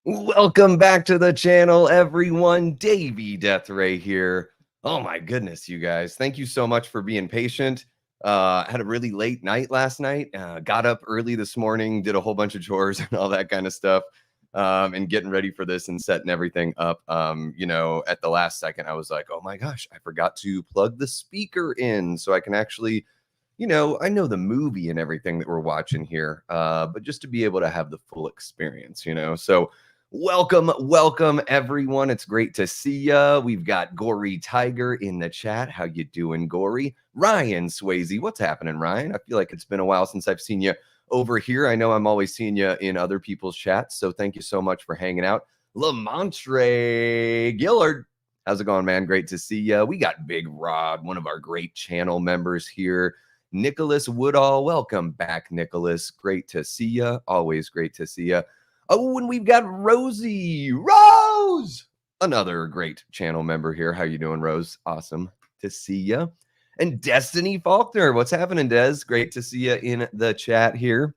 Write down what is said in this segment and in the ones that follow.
Welcome back to the channel, everyone. Davey Deathray here. Oh my goodness, you guys. Thank you so much for being patient. Had a really late night last night. Got up early this morning, did a whole bunch of chores and all that kind of stuff. And getting ready for this and setting everything up. At the last second, I was like, oh my gosh, I forgot to plug the speaker in so I can actually I know the movie and everything that we're watching here, but just to be able to have the full experience, So welcome everyone. It's great to see ya. We've got Gory Tiger in the chat. How you doing, Gory? Ryan Swayze, what's happening, Ryan? I feel like it's been a while since I've seen you over here. I know I'm always seeing you in other people's chats, so thank you so much for hanging out. Lamontre Gillard, how's it going, man? Great to see you. We got Big Rod, one of our great channel members here. Nicholas Woodall, welcome back, Nicholas. Great to see you. Always great to see you. Oh, and we've got Rosie Rose, another great channel member here. How you doing, Rose? Awesome to see you. And Destiny Faulkner, what's happening, Des? Great to see you in the chat here.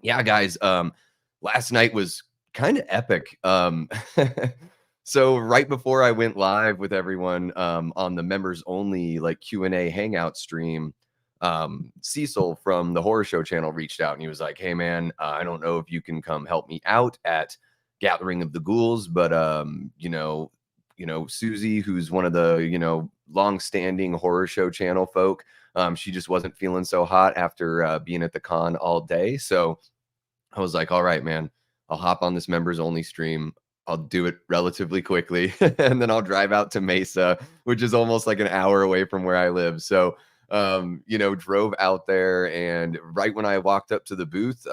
Yeah, guys. Last night was kind of epic. So right before I went live with everyone on the members only Q&A hangout stream, Cecil from the Horror Show channel reached out and he was like, hey man, I don't know if you can come help me out at Gathering of the Ghouls, but Susie, who's one of the long-standing Horror Show channel folk, she just wasn't feeling so hot after being at the con all day. So I was like, all right, man, I'll hop on this members only stream. I'll do it relatively quickly and then I'll drive out to Mesa, which is almost like an hour away from where I live. So drove out there, and right when I walked up to the booth,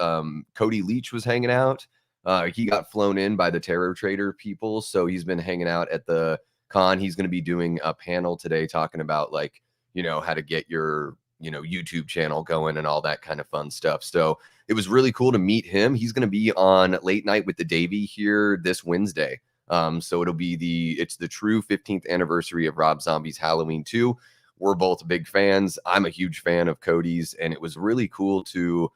Cody Leach was hanging out. He got flown in by the Terror Trader people, so he's been hanging out at the con. He's going to be doing a panel today talking about how to get your YouTube channel going and all that kind of fun stuff. So it was really cool to meet him. He's going to be on Late Night with the Davey here this Wednesday. So it's the true 15th anniversary of Rob Zombie's Halloween 2. We're both big fans. I'm a huge fan of Cody's, and it was really cool to,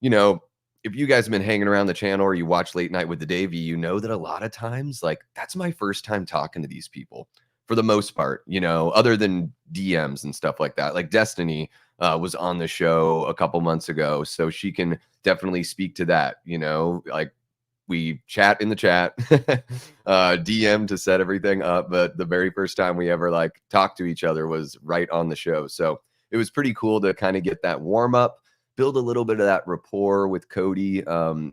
if you guys have been hanging around the channel or you watch Late Night with the Davey, you know that a lot of times, that's my first time talking to these people for the most part, other than DMs and stuff like that. Like Destiny was on the show a couple months ago, so she can definitely speak to that, we chat in the chat, DM to set everything up. But the very first time we ever talked to each other was right on the show. So it was pretty cool to kind of get that warm up, build a little bit of that rapport with Cody,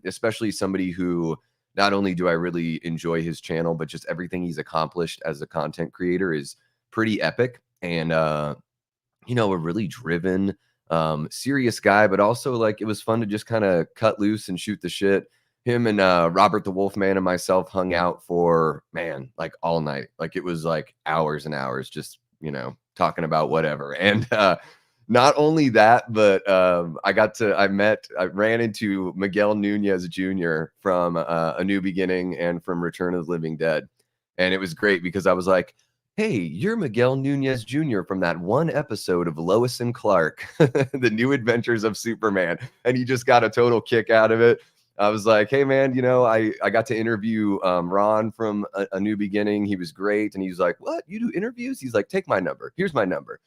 especially somebody who not only do I really enjoy his channel, but just everything he's accomplished as a content creator is pretty epic. And, a really driven, serious guy, but also it was fun to just kind of cut loose and shoot the shit. Him and Robert the Wolfman and myself hung out for all night. It was hours and hours just talking about whatever. And not only that, but I ran into Miguel Nunez Jr. from A New Beginning and from Return of the Living Dead. And it was great because I was like, hey, you're Miguel Nunez Jr. from that one episode of Lois and Clark, The New Adventures of Superman. And he just got a total kick out of it. I was like, hey, man, I got to interview Ron from A New Beginning. He was great. And he was like, what? You do interviews? He's like, take my number. Here's my number.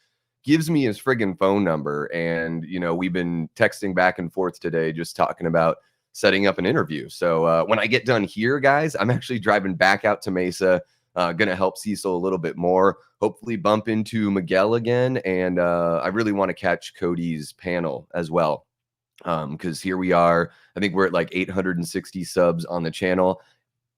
Gives me his friggin' phone number. And, we've been texting back and forth today, just talking about setting up an interview. So when I get done here, guys, I'm actually driving back out to Mesa, going to help Cecil a little bit more, hopefully bump into Miguel again. And I really want to catch Cody's panel as well. Because here we are, I think we're at 860 subs on the channel.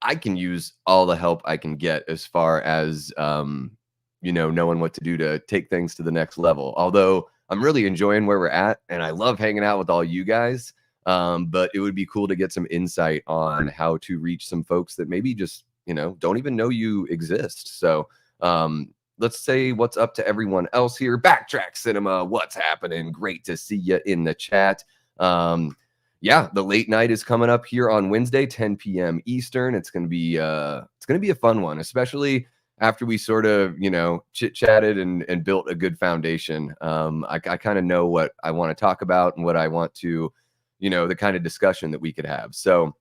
I can use all the help I can get as far as, knowing what to do to take things to the next level. Although I'm really enjoying where we're at and I love hanging out with all you guys. But it would be cool to get some insight on how to reach some folks that maybe just, don't even know you exist. So, let's say what's up to everyone else here. Backtrack Cinema, what's happening? Great to see you in the chat. The Late Night is coming up here on Wednesday, 10 p.m. Eastern. It's gonna be a fun one, especially after we sort of chit-chatted and built a good foundation. I kind of know what I want to talk about and what I want to the kind of discussion that we could have. So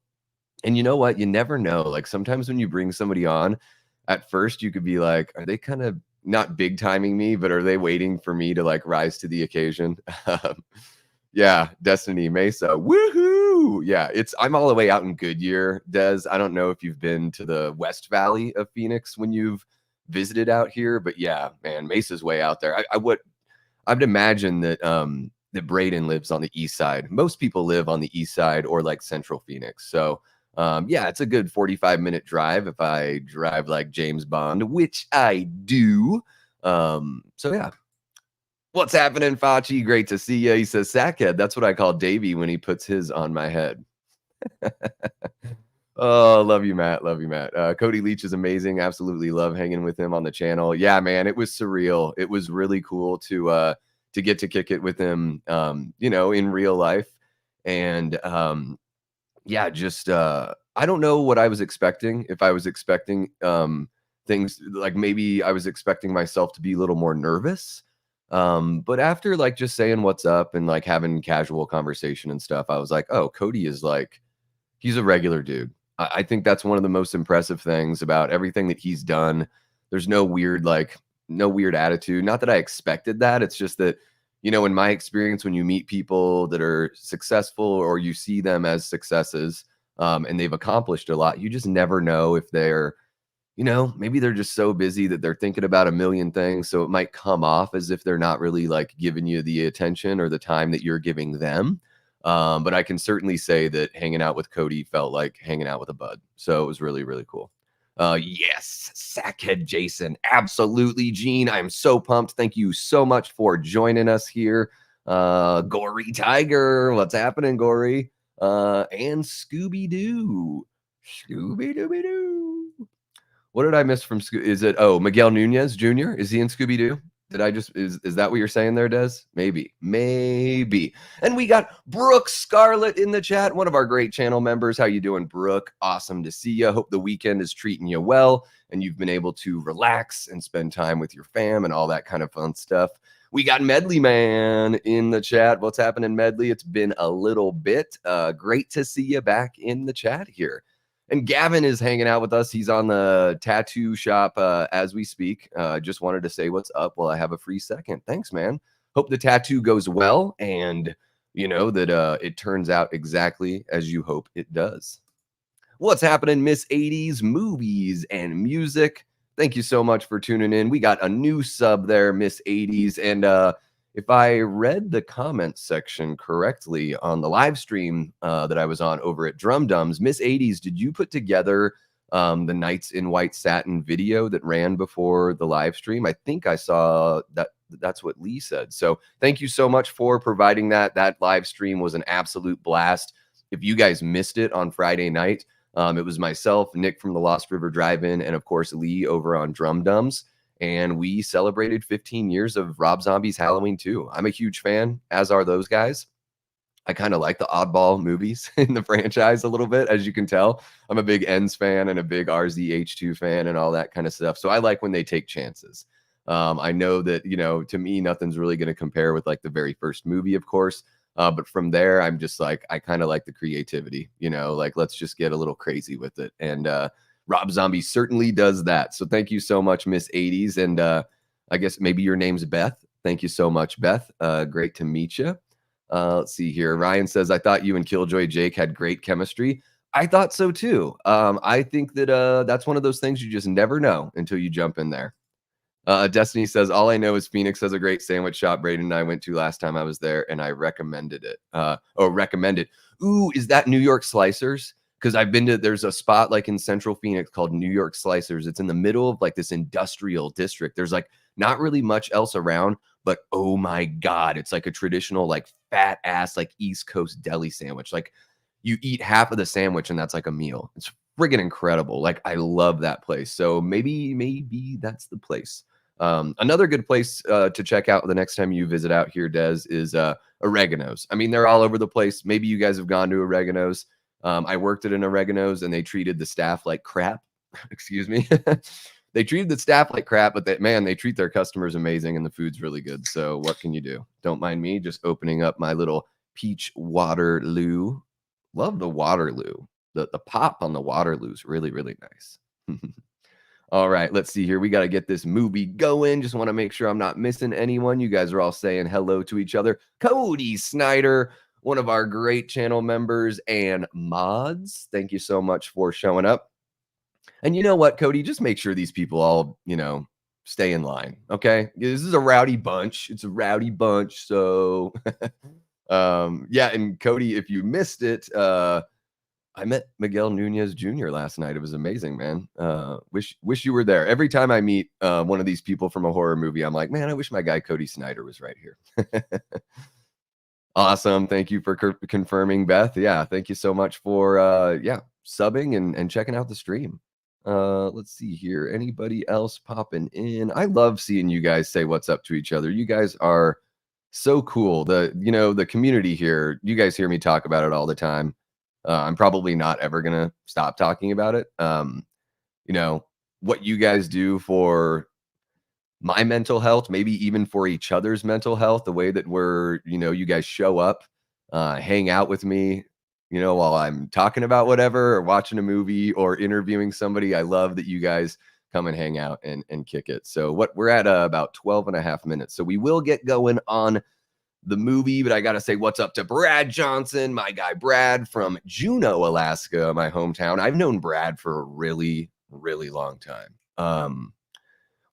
And you know what? You never know. Like sometimes when you bring somebody on, at first you could be like, are they kind of not big timing me, but are they waiting for me to like rise to the occasion? Yeah, Destiny Mesa. Woohoo! Yeah, I'm all the way out in Goodyear, Des. I don't know if you've been to the West Valley of Phoenix when you've visited out here, but yeah, man, Mesa's way out there. I would imagine that that Braden lives on the east side. Most people live on the east side or like central Phoenix. So yeah, it's a good 45-minute drive if I drive like James Bond, which I do. So yeah. What's happening, Fachi? Great to see you. He says, Sackhead. That's what I call Davey when he puts his on my head. Oh, love you, Matt. Love you, Matt. Cody Leach is amazing. Absolutely love hanging with him on the channel. Yeah, man, it was surreal. It was really cool to get to kick it with him, in real life. And yeah, just I don't know what I was expecting. If I was expecting things like maybe I was expecting myself to be a little more nervous. But after like just saying what's up and like having casual conversation and stuff, I was like, oh, Cody is like he's a regular dude. I think that's one of the most impressive things about everything that he's done. There's no weird attitude. Not that I expected that. It's just that, in my experience, when you meet people that are successful or you see them as successes, and they've accomplished a lot, you just never know if they're, maybe they're just so busy that they're thinking about a million things. So it might come off as if they're not really like giving you the attention or the time that you're giving them. But I can certainly say that hanging out with Cody felt like hanging out with a bud. So it was really, really cool. Yes, Sackhead Jason. Absolutely, Gene. I'm so pumped. Thank you so much for joining us here. Gory Tiger. What's happening, Gory? And Scooby Doo. Scooby Dooby Doo. What did I miss from Is it Miguel Nunez Jr.? Is he in Scooby Doo? Did I just is that what you're saying there, Des? Maybe. And we got Brooke Scarlett in the chat, one of our great channel members. How you doing, Brooke? Awesome to see you. Hope the weekend is treating you well and you've been able to relax and spend time with your fam and all that kind of fun stuff. We got Medley Man in the chat. What's happening, Medley? It's been a little bit. Great to see you back in the chat here. And Gavin is hanging out with us. He's on the tattoo shop as we speak. Just wanted to say what's up while I have a free second. Thanks, man. Hope the tattoo goes well and, that it turns out exactly as you hope it does. What's happening, Miss 80s movies and music? Thank you so much for tuning in. We got a new sub there, Miss 80s. And if I read the comment section correctly on the live stream that I was on over at Drum Dums, Miss 80s, did you put together the Knights in White Satin video that ran before the live stream? I think I saw that. That's what Lee said. So thank you so much for providing that. That live stream was an absolute blast. If you guys missed it on Friday night, it was myself, Nick from the Lost River Drive-In, and of course Lee over on Drum Dums. And we celebrated 15 years of Rob Zombie's Halloween 2. I'm a huge fan, as are those guys. I kind of like the oddball movies in the franchise a little bit, as you can tell. I'm a big Ends fan and a big RZH2 fan and all that kind of stuff. So I like when they take chances. I know that, to me, nothing's really going to compare with like the very first movie, of course. But from there, I'm just like, I kind of like the creativity, like let's just get a little crazy with it. And Rob Zombie certainly does that. So thank you so much, Miss 80s. And I guess maybe your name's Beth. Thank you so much, Beth. Great to meet you. Let's see here. Ryan says, I thought you and Killjoy Jake had great chemistry. I thought so too. I think that that's one of those things you just never know until you jump in there. Destiny says, all I know is Phoenix has a great sandwich shop Braden and I went to last time I was there, and I recommended it. Recommended. Ooh, is that New York Slicers? Because there's a spot like in Central Phoenix called New York Slicers. It's in the middle of like this industrial district. There's like not really much else around, but oh my God, it's like a traditional like fat ass like East Coast deli sandwich. Like you eat half of the sandwich and that's like a meal. It's friggin' incredible. Like I love that place. So maybe that's the place. Another good place to check out the next time you visit out here, Des, is Oregano's. I mean, they're all over the place. Maybe you guys have gone to Oregano's. I worked at an Oregano's and they treated the staff like crap. Excuse me. They treated the staff like crap, but they treat their customers amazing and the food's really good. So what can you do? Don't mind me just opening up my little peach Waterloo. Love the Waterloo. the pop on the Waterloo is really, really nice. All right, let's see here. We got to get this movie going. Just want to make sure I'm not missing anyone. You guys are all saying hello to each other. Cody Snyder, one of our great channel members and mods. Thank you so much for showing up. And you know what, Cody? Just make sure these people all, stay in line. Okay. This is a rowdy bunch. It's a rowdy bunch. So, yeah. And Cody, if you missed it, I met Miguel Nunez Jr. last night. It was amazing, man. Wish you were there. Every time I meet one of these people from a horror movie, I'm like, man, I wish my guy Cody Snyder was right here. Awesome. Thank you for confirming, Beth. Yeah, thank you so much for subbing and checking out the stream. Let's see here. Anybody else popping in? I love seeing you guys say what's up to each other. You guys are so cool. The community here, you guys hear me talk about it all the time. I'm probably not ever going to stop talking about it. What you guys do for my mental health, maybe even for each other's mental health, the way that you guys show up, hang out with me, while I'm talking about whatever or watching a movie or interviewing somebody. I love that you guys come and hang out and kick it. So we're at about 12 and a half minutes. So we will get going on the movie, but I got to say what's up to Brad Johnson, my guy Brad from Juneau, Alaska, my hometown. I've known Brad for a really, really long time.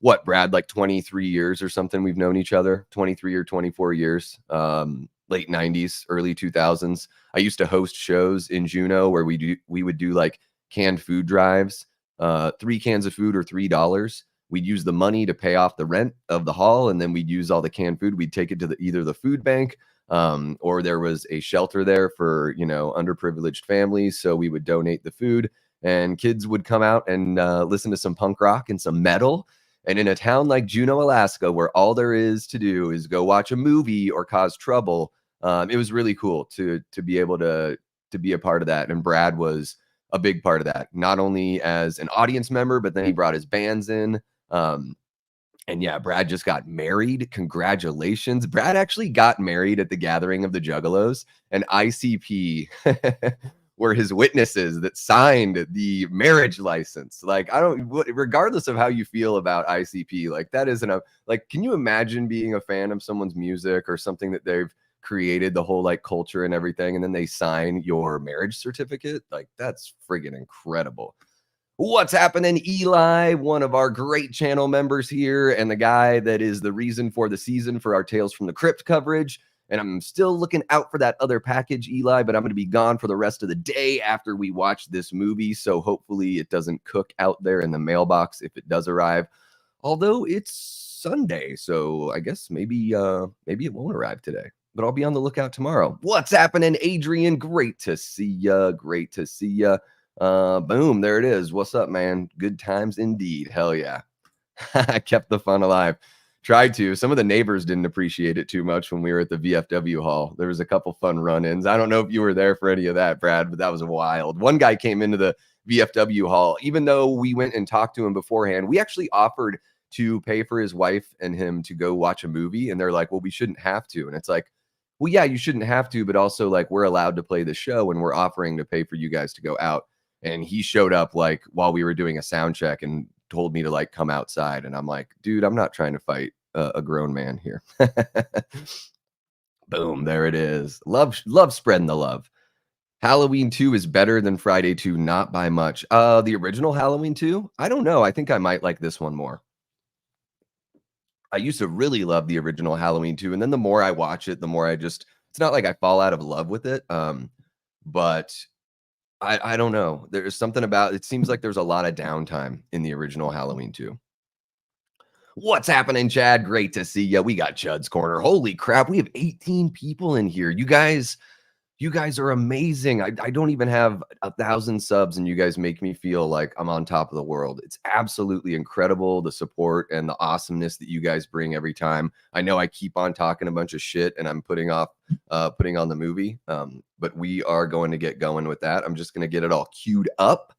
What, Brad, like 23 years or something we've known each other, 23 or 24 years, late 90s, early 2000s. I used to host shows in Juneau where we would do like canned food drives, 3 cans of food or $3. We'd use the money to pay off the rent of the hall, and then we'd use all the canned food. We'd take it to either the food bank, or there was a shelter there for, underprivileged families. So we would donate the food, and kids would come out and listen to some punk rock and some metal. And in a town like Juneau, Alaska, where all there is to do is go watch a movie or cause trouble, it was really cool to be able to be a part of that. And Brad was a big part of that, not only as an audience member, but then he brought his bands in. And yeah, Brad just got married. Congratulations. Brad actually got married at the gathering of the Juggalos, and ICP were his witnesses that signed the marriage license. Like, regardless of how you feel about ICP, like that isn't can you imagine being a fan of someone's music or something that they've created, the whole like culture and everything, and then they sign your marriage certificate? Like, that's friggin' incredible. What's happening, Eli? One of our great channel members here, and the guy that is the reason for the season for our Tales from the Crypt coverage. And I'm still looking out for that other package, Eli, but I'm going to be gone for the rest of the day after we watch this movie. So hopefully it doesn't cook out there in the mailbox if it does arrive. Although it's Sunday, so I guess maybe it won't arrive today. But I'll be on the lookout tomorrow. What's happening, Adrian? Great to see ya. Great to see ya. Boom, there it is. What's up, man? Good times indeed. Hell yeah. I kept the fun alive. Tried to. Some of the neighbors didn't appreciate it too much when we were at the VFW hall. There was a couple fun run-ins. I don't know if you were there for any of that, Brad, but that was wild. One guy came into the VFW hall. Even though we went and talked to him beforehand, we actually offered to pay for his wife and him to go watch a movie. And they're like, well, we shouldn't have to. And it's like, well, yeah, you shouldn't have to, but also like we're allowed to play the show and we're offering to pay for you guys to go out. And he showed up like while we were doing a sound check and told me to like come outside. And I'm like, dude, I'm not trying to fight a grown man here. Boom, there it is. Love spreading the love. Halloween 2 is better than Friday 2, not by much. The original Halloween 2? I don't know. I think I might like this one more. I used to really love the original Halloween 2, and then the more I watch it, the more it's not like I fall out of love with it. But I don't know. There's something about it. Seems like there's a lot of downtime in the original Halloween 2. What's happening, Chad? Great to see you. We got Chud's Corner. Holy crap. We have 18 people in here. You guys are amazing. I don't even have 1,000 subs, and you guys make me feel like I'm on top of the world. It's absolutely incredible, the support and the awesomeness that you guys bring every time. I know I keep on talking a bunch of shit, and I'm putting on the movie, but we are going to get going with that. I'm just going to get it all queued up.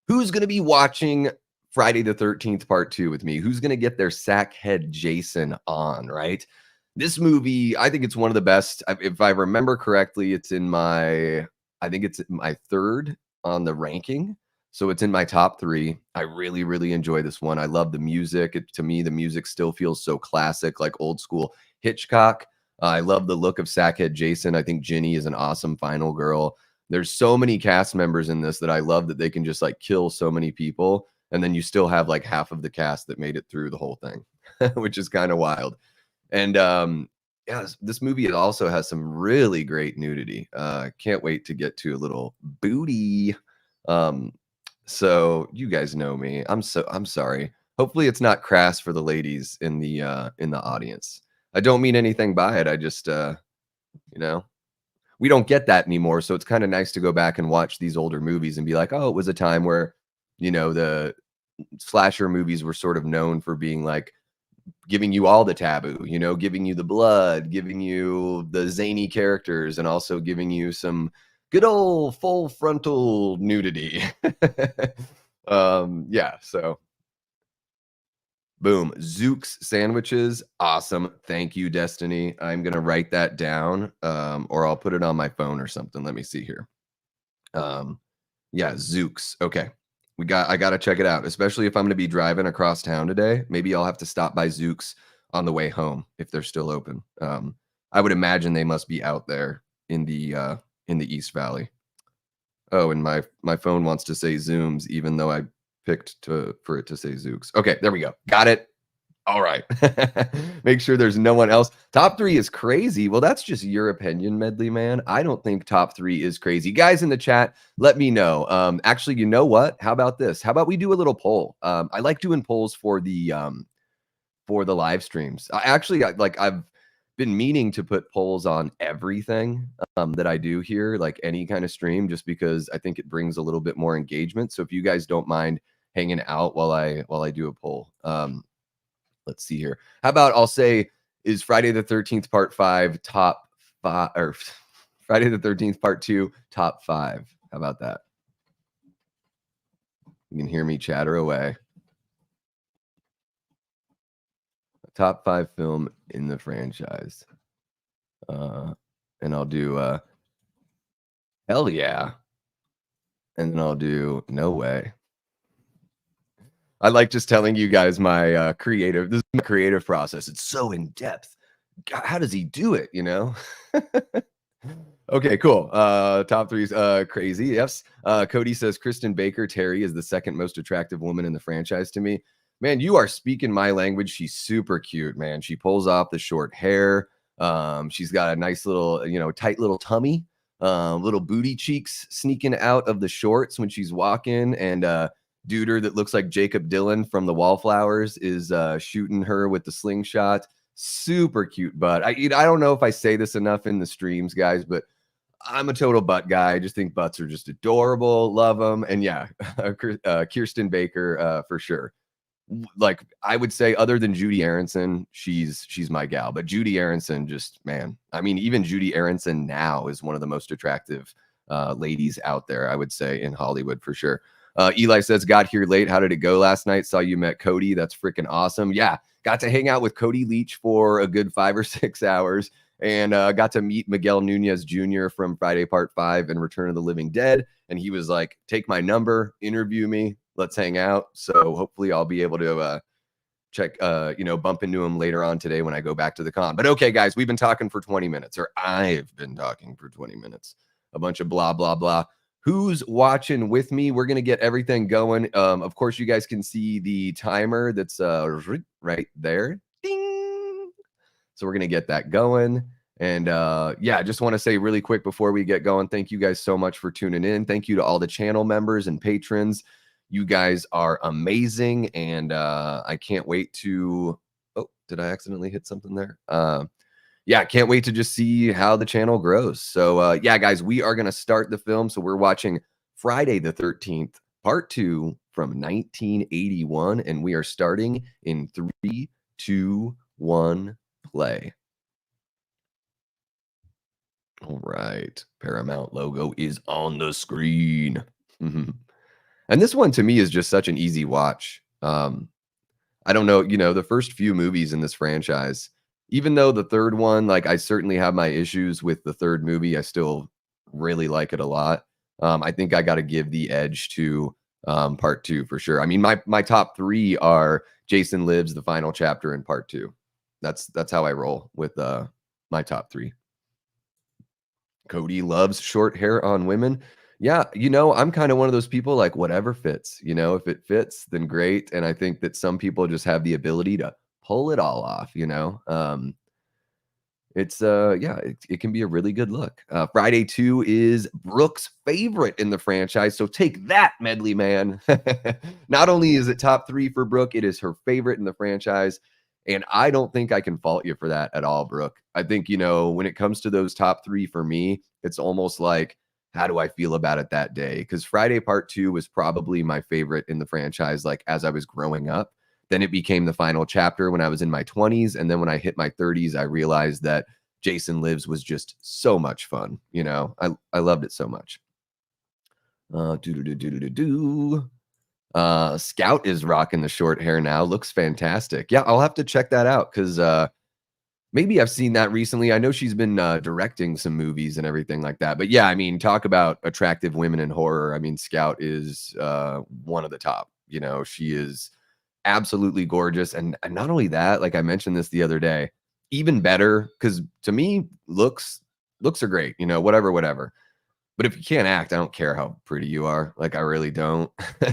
Who's going to be watching Friday the 13th Part 2 with me? Who's going to get their sackhead Jason on, right? This movie, I think it's one of the best. If I remember correctly, I think it's my third on the ranking. So it's in my top 3. I really, really enjoy this one. I love the music. To me, the music still feels so classic, like old school Hitchcock. I love the look of Sackhead Jason. I think Ginny is an awesome final girl. There's so many cast members in this that I love that they can just like kill so many people. And then you still have like half of the cast that made it through the whole thing, which is kind of wild. And yeah, this movie also has some really great nudity. Can't wait to get to a little booty. Um, so you guys know me. I'm sorry. Hopefully it's not crass for the ladies in the audience. I don't mean anything by it. I just you know, we don't get that anymore. So it's kind of nice to go back and watch these older movies and be like, oh, it was a time where, the slasher movies were sort of known for being like giving you all the taboo, giving you the blood, giving you the zany characters, and also giving you some good old full frontal nudity. Yeah, so boom. Zook's sandwiches, awesome. Thank you, Destiny. I'm gonna write that down, or I'll put it on my phone or something. Let me see here. Um, yeah, Zook's. Okay. I gotta check it out, especially if I'm gonna be driving across town today. Maybe I'll have to stop by Zook's on the way home if they're still open. I would imagine they must be out there in the East Valley. Oh, and my phone wants to say Zooms, even though I picked for it to say Zook's. Okay, there we go. Got it. All right. Make sure there's no one else. Top 3 is crazy. Well, that's just your opinion, Medley Man. I don't think top 3 is crazy. Guys in the chat, let me know. Actually, you know what? How about this? How about we do a little poll? I like doing polls for the live streams. I've been meaning to put polls on everything that I do here, like any kind of stream, just because I think it brings a little bit more engagement. So if you guys don't mind hanging out while I do a poll. Let's see here. How about I'll say, is Friday the 13th part 5 top 5, or Friday the 13th part 2 top 5? How about that? You can hear me chatter away. Top 5 film in the franchise. And I'll do hell yeah. And then I'll do no way. I like just telling you guys my this is my creative process. It's so in depth. God, how does he do it? Okay, cool. Top 3's crazy. Yes. Cody says Kristen Baker Terry is the second most attractive woman in the franchise to me. Man, you are speaking my language. She's super cute, man. She pulls off the short hair. She's got a nice little, tight little tummy, little booty cheeks sneaking out of the shorts when she's walking, and duder that looks like Jacob Dylan from the Wallflowers is shooting her with the slingshot. Super cute butt. I don't know if I say this enough in the streams, guys, but I'm a total butt guy. I just think butts are just adorable. Love them. And yeah, Kirsten Baker for sure. Like, I would say, other than Judy Aronson, she's my gal. But Judy Aronson, just, man, I mean, even Judy Aronson now is one of the most attractive ladies out there, I would say, in Hollywood for sure. Eli says, got here late. How did it go last night? Saw you met Cody. That's freaking awesome. Yeah, got to hang out with Cody Leach for a good 5 or 6 hours, and got to meet Miguel Nunez Jr. from Friday Part 5 and Return of the Living Dead. And he was like, take my number, interview me, let's hang out. So hopefully I'll be able to check, bump into him later on today when I go back to the con. But okay, guys, we've been talking for 20 minutes, or I've been talking for 20 minutes. A bunch of blah, blah, blah. Who's watching with me? We're going to get everything going. Of course, you guys can see the timer that's right there. Ding! So we're going to get that going. And yeah, I just want to say really quick before we get going, thank you guys so much for tuning in. Thank you to all the channel members and patrons. You guys are amazing. And I can't wait to... Oh, did I accidentally hit something there? Yeah, can't wait to just see how the channel grows. So yeah, guys, we are going to start the film. So we're watching Friday the 13th, part 2 from 1981. And we are starting in 3, 2, 1, play. All right. Paramount logo is on the screen. And this one to me is just such an easy watch. I don't know, the first few movies in this franchise, even though the third one, like, I certainly have my issues with the third movie, I still really like it a lot. I think I got to give the edge to part two for sure. I mean, my top three are Jason Lives, the final chapter, and part two. That's how I roll with my top three. Cody loves short hair on women. Yeah, I'm kind of one of those people like whatever fits, if it fits, then great. And I think that some people just have the ability to pull it all off. It's yeah, it can be a really good look. Friday 2 is Brooke's favorite in the franchise. So take that, Medley Man. Not only is it top 3 for Brooke, it is her favorite in the franchise. And I don't think I can fault you for that at all, Brooke. I think, when it comes to those top 3 for me, it's almost like, how do I feel about it that day? Because Friday Part 2 was probably my favorite in the franchise, like as I was growing up. Then it became the final chapter when I was in my 20s. And then when I hit my 30s, I realized that Jason Lives was just so much fun. I loved it so much. Scout is rocking the short hair now. Looks fantastic. Yeah, I'll have to check that out because maybe I've seen that recently. I know she's been directing some movies and everything like that. But yeah, I mean, talk about attractive women in horror. I mean, Scout is one of the top. She is absolutely gorgeous. And not only that, like I mentioned this the other day, even better, because to me, looks are great, whatever. But if you can't act, I don't care how pretty you are. Like I really don't.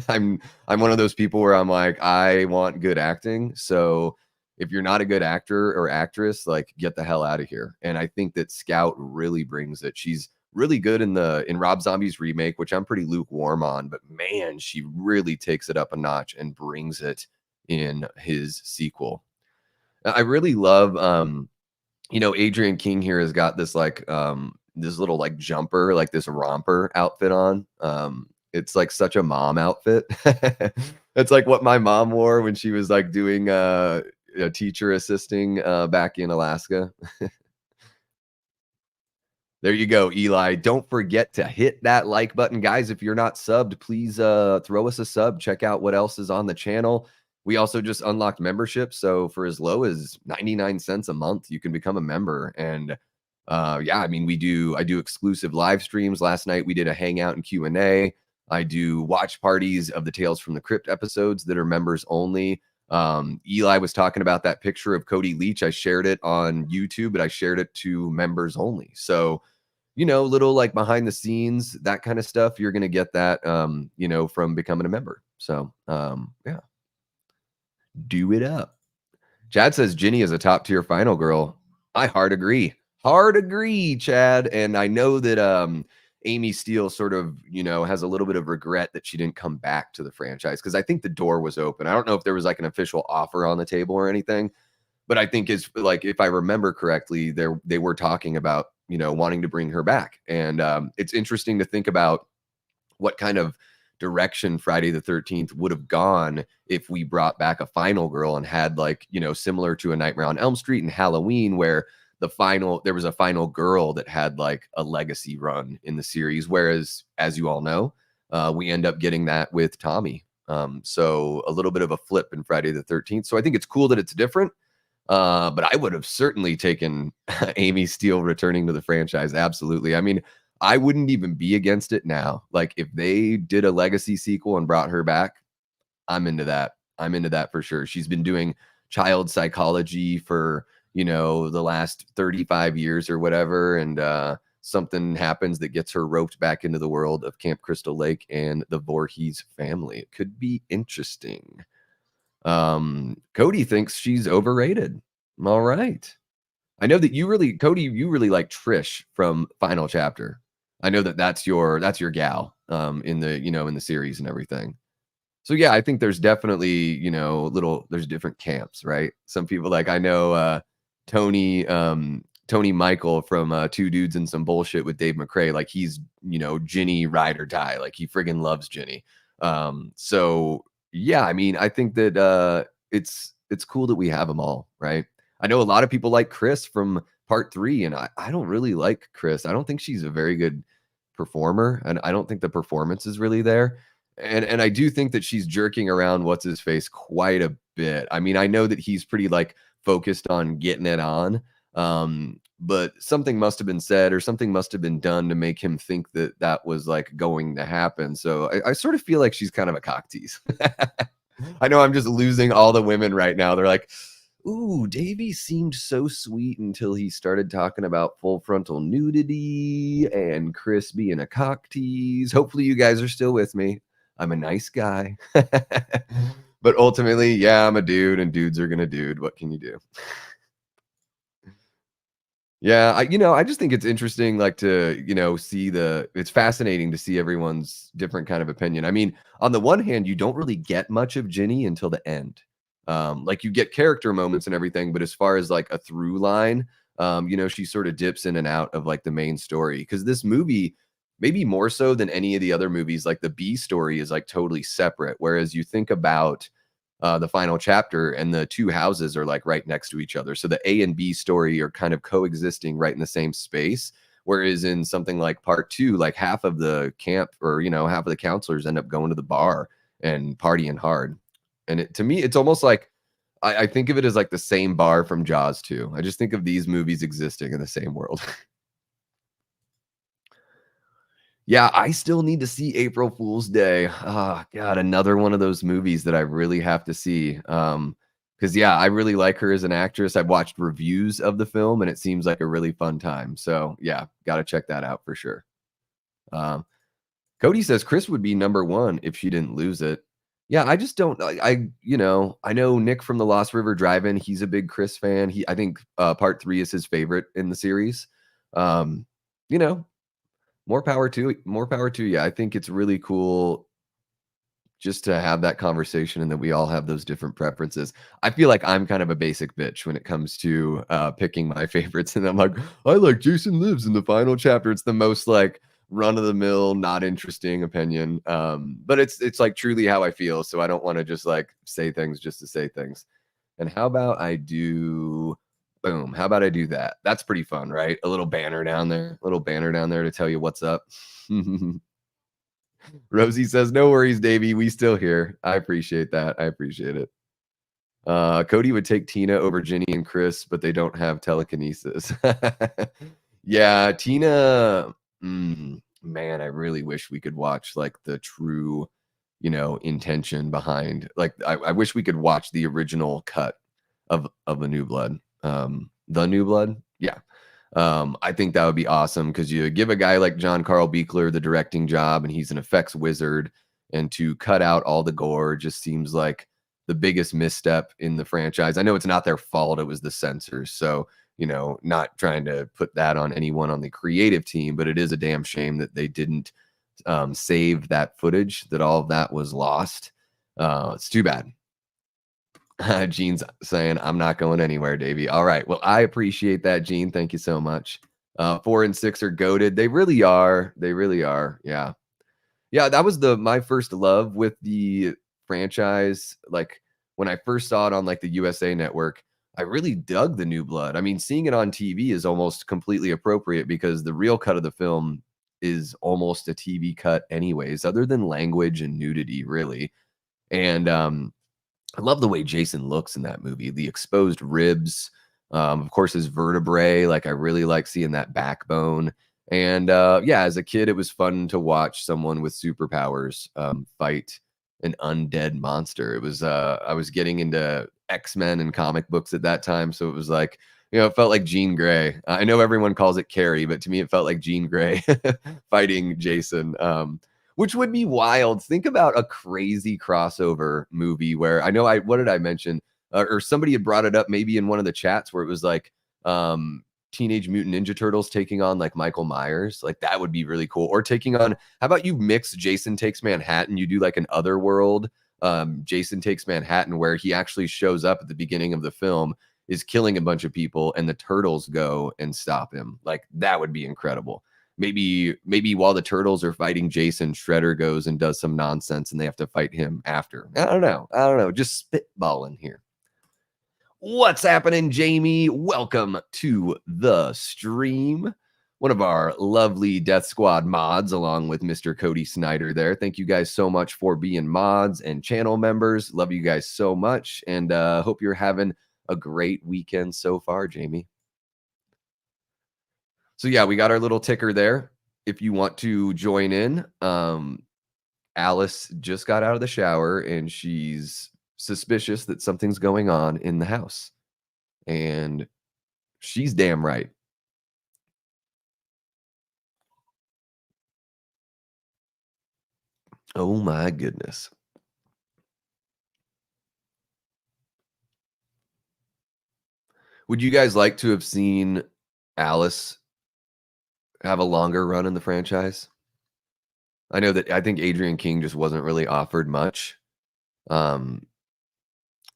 I'm one of those people where I'm like, I want good acting. So if you're not a good actor or actress, like get the hell out of here. And I think that Scout really brings it. She's really good in Rob Zombie's remake, which I'm pretty lukewarm on, but man, she really takes it up a notch and brings it in his sequel. I really love Adrian King here has got this like this little like jumper, like this romper outfit on. It's like such a mom outfit. It's like what my mom wore when she was like doing a teacher assisting back in Alaska. There you go, Eli. Don't forget to hit that like button. Guys, if you're not subbed, please throw us a sub. Check out what else is on the channel. We also just unlocked membership. So for as low as 99 cents a month, you can become a member. And yeah, I mean, I do exclusive live streams. Last night we did a hangout and Q&A. I do watch parties of the Tales from the Crypt episodes that are members only. Eli was talking about that picture of Cody Leach. I shared it on YouTube, but I shared it to members only. So, little like behind the scenes, that kind of stuff, you're going to get that, from becoming a member. So, yeah, do it up. Chad says Ginny is a top tier final girl. I hard agree. Hard agree, Chad. And I know that, Amy Steele sort of, has a little bit of regret that she didn't come back to the franchise because I think the door was open. I don't know if there was like an official offer on the table or anything, but I think it's like, if I remember correctly, they were talking about, wanting to bring her back. And it's interesting to think about what kind of direction Friday the 13th would have gone if we brought back a final girl and had like, similar to a Nightmare on Elm Street and Halloween, where there was a final girl that had like a legacy run in the series. Whereas, as you all know, we end up getting that with Tommy. So a little bit of a flip in Friday the 13th. So I think it's cool that it's different. But I would have certainly taken Amy Steele returning to the franchise. Absolutely. I mean, I wouldn't even be against it now. Like if they did a legacy sequel and brought her back, I'm into that. I'm into that for sure. She's been doing child psychology for, the last 35 years or whatever. And something happens that gets her roped back into the world of Camp Crystal Lake and the Voorhees family. It could be interesting. Cody thinks she's overrated. All right. I know that Cody, you really like Trish from Final Chapter. I know that that's your gal in the series and everything. So yeah, I think there's definitely, there's different camps, right? Some people like, I know Tony Michael from Two Dudes and Some Bullshit with Dave McRae, like he's, Ginny ride or die, like he friggin' loves Ginny. So yeah, I mean, I think that it's cool that we have them all, right? I know a lot of people like Chris from part 3, and I don't really like Chris. I don't think she's a very good performer, and I don't think the performance is really there. And I do think that she's jerking around what's his face quite a bit. I mean, I know that he's pretty like focused on getting it on. but something must have been said or something must have been done to make him think that that was like going to happen. So I sort of feel like she's kind of a cock tease. I know I'm just losing all the women right now. They're like, ooh, Davey seemed so sweet until he started talking about full frontal nudity and Chris being a cock tease. Hopefully, you guys are still with me. I'm a nice guy. But ultimately, yeah, I'm a dude, and dudes are going to dude. What can you do? Yeah, I just think it's interesting, like, to, see it's fascinating to see everyone's different kind of opinion. I mean, on the one hand, you don't really get much of Ginny until the end. Like, you get character moments and everything, but as far as like a through line, she sort of dips in and out of like the main story. Because this movie, maybe more so than any of the other movies, like the B story is like totally separate. Whereas you think about the final chapter, and the two houses are like right next to each other. So the A and B story are kind of coexisting right in the same space. Whereas in something like part two, like half of the camp, or half of the counselors end up going to the bar and partying hard. And to me, it's almost like I think of it as like the same bar from Jaws 2. I just think of these movies existing in the same world. Yeah, I still need to see April Fool's Day. Ah, God, another one of those movies that I really have to see. Because yeah, I really like her as an actress. I've watched reviews of the film, and it seems like a really fun time. So yeah, gotta check that out for sure. Um, Cody says Chris would be number one if she didn't lose it. Yeah, I just don't. I know Nick from the Lost River Drive-In. He's a big Chris fan. I think part three is his favorite in the series. Um, you know, more power to you. I think it's really cool just to have that conversation and that we all have those different preferences. I feel like I'm kind of a basic bitch when it comes to picking my favorites. And I'm like, I like Jason Lives in the final chapter. It's the most like run of the mill, not interesting opinion. But it's like truly how I feel. So I don't want to just like say things just to say things. And how about I do boom? How about I do that? That's pretty fun, right? A little banner down there, to tell you what's up. Rosie says, "No worries, Davey. We still here." I appreciate that. I appreciate it. Cody would take Tina over Ginny and Chris, but they don't have telekinesis. Yeah, Tina. Man, I really wish we could watch like the true, intention behind. Like, I wish we could watch the original cut of a New Blood. The New Blood. Yeah. I think that would be awesome because you give a guy like John Carl Buechler the directing job, and he's an effects wizard, and to cut out all the gore just seems like the biggest misstep in the franchise. I know it's not their fault; it was the censors. So, not trying to put that on anyone on the creative team, but it is a damn shame that they didn't save that footage. That all of that was lost. It's too bad. Gene's saying, I'm not going anywhere, Davey. All right. Well, I appreciate that, Gene. Thank you so much. 4 and 6 are goated. They really are. They really are. Yeah. Yeah. That was my first love with the franchise. Like when I first saw it on like the USA Network, I really dug the New Blood. I mean, seeing it on TV is almost completely appropriate because the real cut of the film is almost a TV cut anyways, other than language and nudity, really. And I love the way Jason looks in that movie. The exposed ribs, of course, his vertebrae. Like I really like seeing that backbone. And yeah, as a kid, it was fun to watch someone with superpowers fight an undead monster. It was I was getting into X-Men and comic books at that time, so it was like it felt like Jean Grey. I know everyone calls it Carrie, but to me, it felt like Jean Grey fighting Jason. Which would be wild. Think about a crazy crossover movie where what did I mention? Or somebody had brought it up maybe in one of the chats where it was like Teenage Mutant Ninja Turtles taking on like Michael Myers. Like that would be really cool. Or taking on, how about you mix Jason Takes Manhattan? You do like an Otherworld Jason Takes Manhattan where he actually shows up at the beginning of the film, is killing a bunch of people, and the turtles go and stop him. Like that would be incredible. Maybe while the turtles are fighting Jason, Shredder goes and does some nonsense and they have to fight him after. I don't know. Just spitballing here. What's happening, Jamie? Welcome to the stream. One of our lovely Death Squad mods, along with Mr. Cody Snyder there. Thank you guys so much for being mods and channel members. Love you guys so much. And hope you're having a great weekend so far, Jamie. So yeah, we got our little ticker there. If you want to join in, Alice just got out of the shower and she's suspicious that something's going on in the house. And she's damn right. Oh my goodness. Would you guys like to have seen Alice have a longer run in the franchise? I know that I think Adrian King just wasn't really offered much. Um,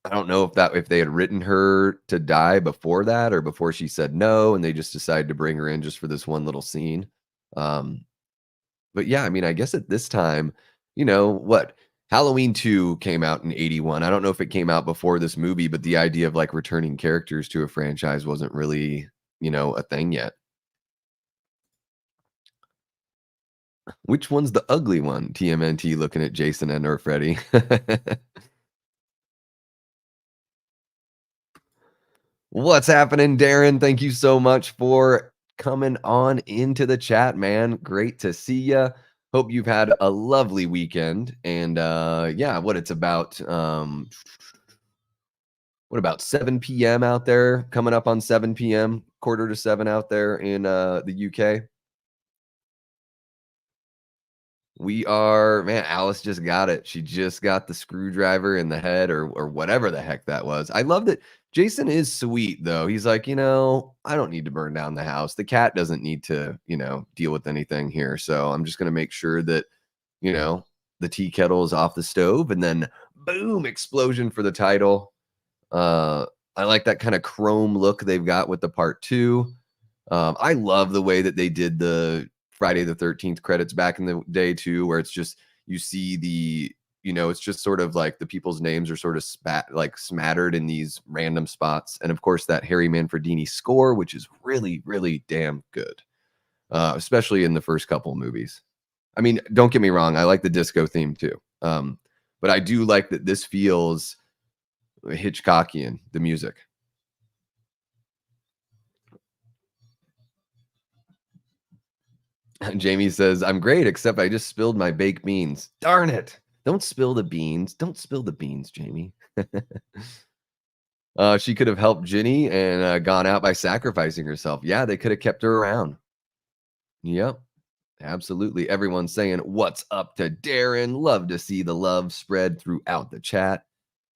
I don't know if they had written her to die before that or before she said no, and they just decided to bring her in just for this one little scene. Um, but yeah, I mean, I guess at this time, what? Halloween 2 came out in 81. I don't know if it came out before this movie, but the idea of like returning characters to a franchise wasn't really, a thing yet. Which one's the ugly one? TMNT looking at Jason and or Freddy. What's happening, Darren? Thank you so much for coming on into the chat, man. Great to see you. Hope you've had a lovely weekend. And yeah, it's about 7 p.m. out there, coming up on 7 p.m., quarter to 7 out there in the UK. We are, man, Alice just got it. She just got the screwdriver in the head or whatever the heck that was. I love that Jason is sweet though. He's like, I don't need to burn down the house. The cat doesn't need to, deal with anything here. So I'm just going to make sure that, you know, the tea kettle is off the stove and then boom, explosion for the title. I like that kind of chrome look they've got with the part 2. I love the way that they did the Friday the 13th credits back in the day too, where it's just you see it's just sort of like the people's names are sort of smattered in these random spots. And of course that Harry Manfredini score, which is really, really damn good. Especially in the first couple movies. I mean, don't get me wrong, I like the disco theme too. But I do like that this feels Hitchcockian, the music. Jamie says, I'm great, except I just spilled my baked beans. Darn it. Don't spill the beans. Don't spill the beans, Jamie. She could have helped Ginny and gone out by sacrificing herself. Yeah, they could have kept her around. Yep, absolutely. Everyone's saying, what's up to Darren? Love to see the love spread throughout the chat.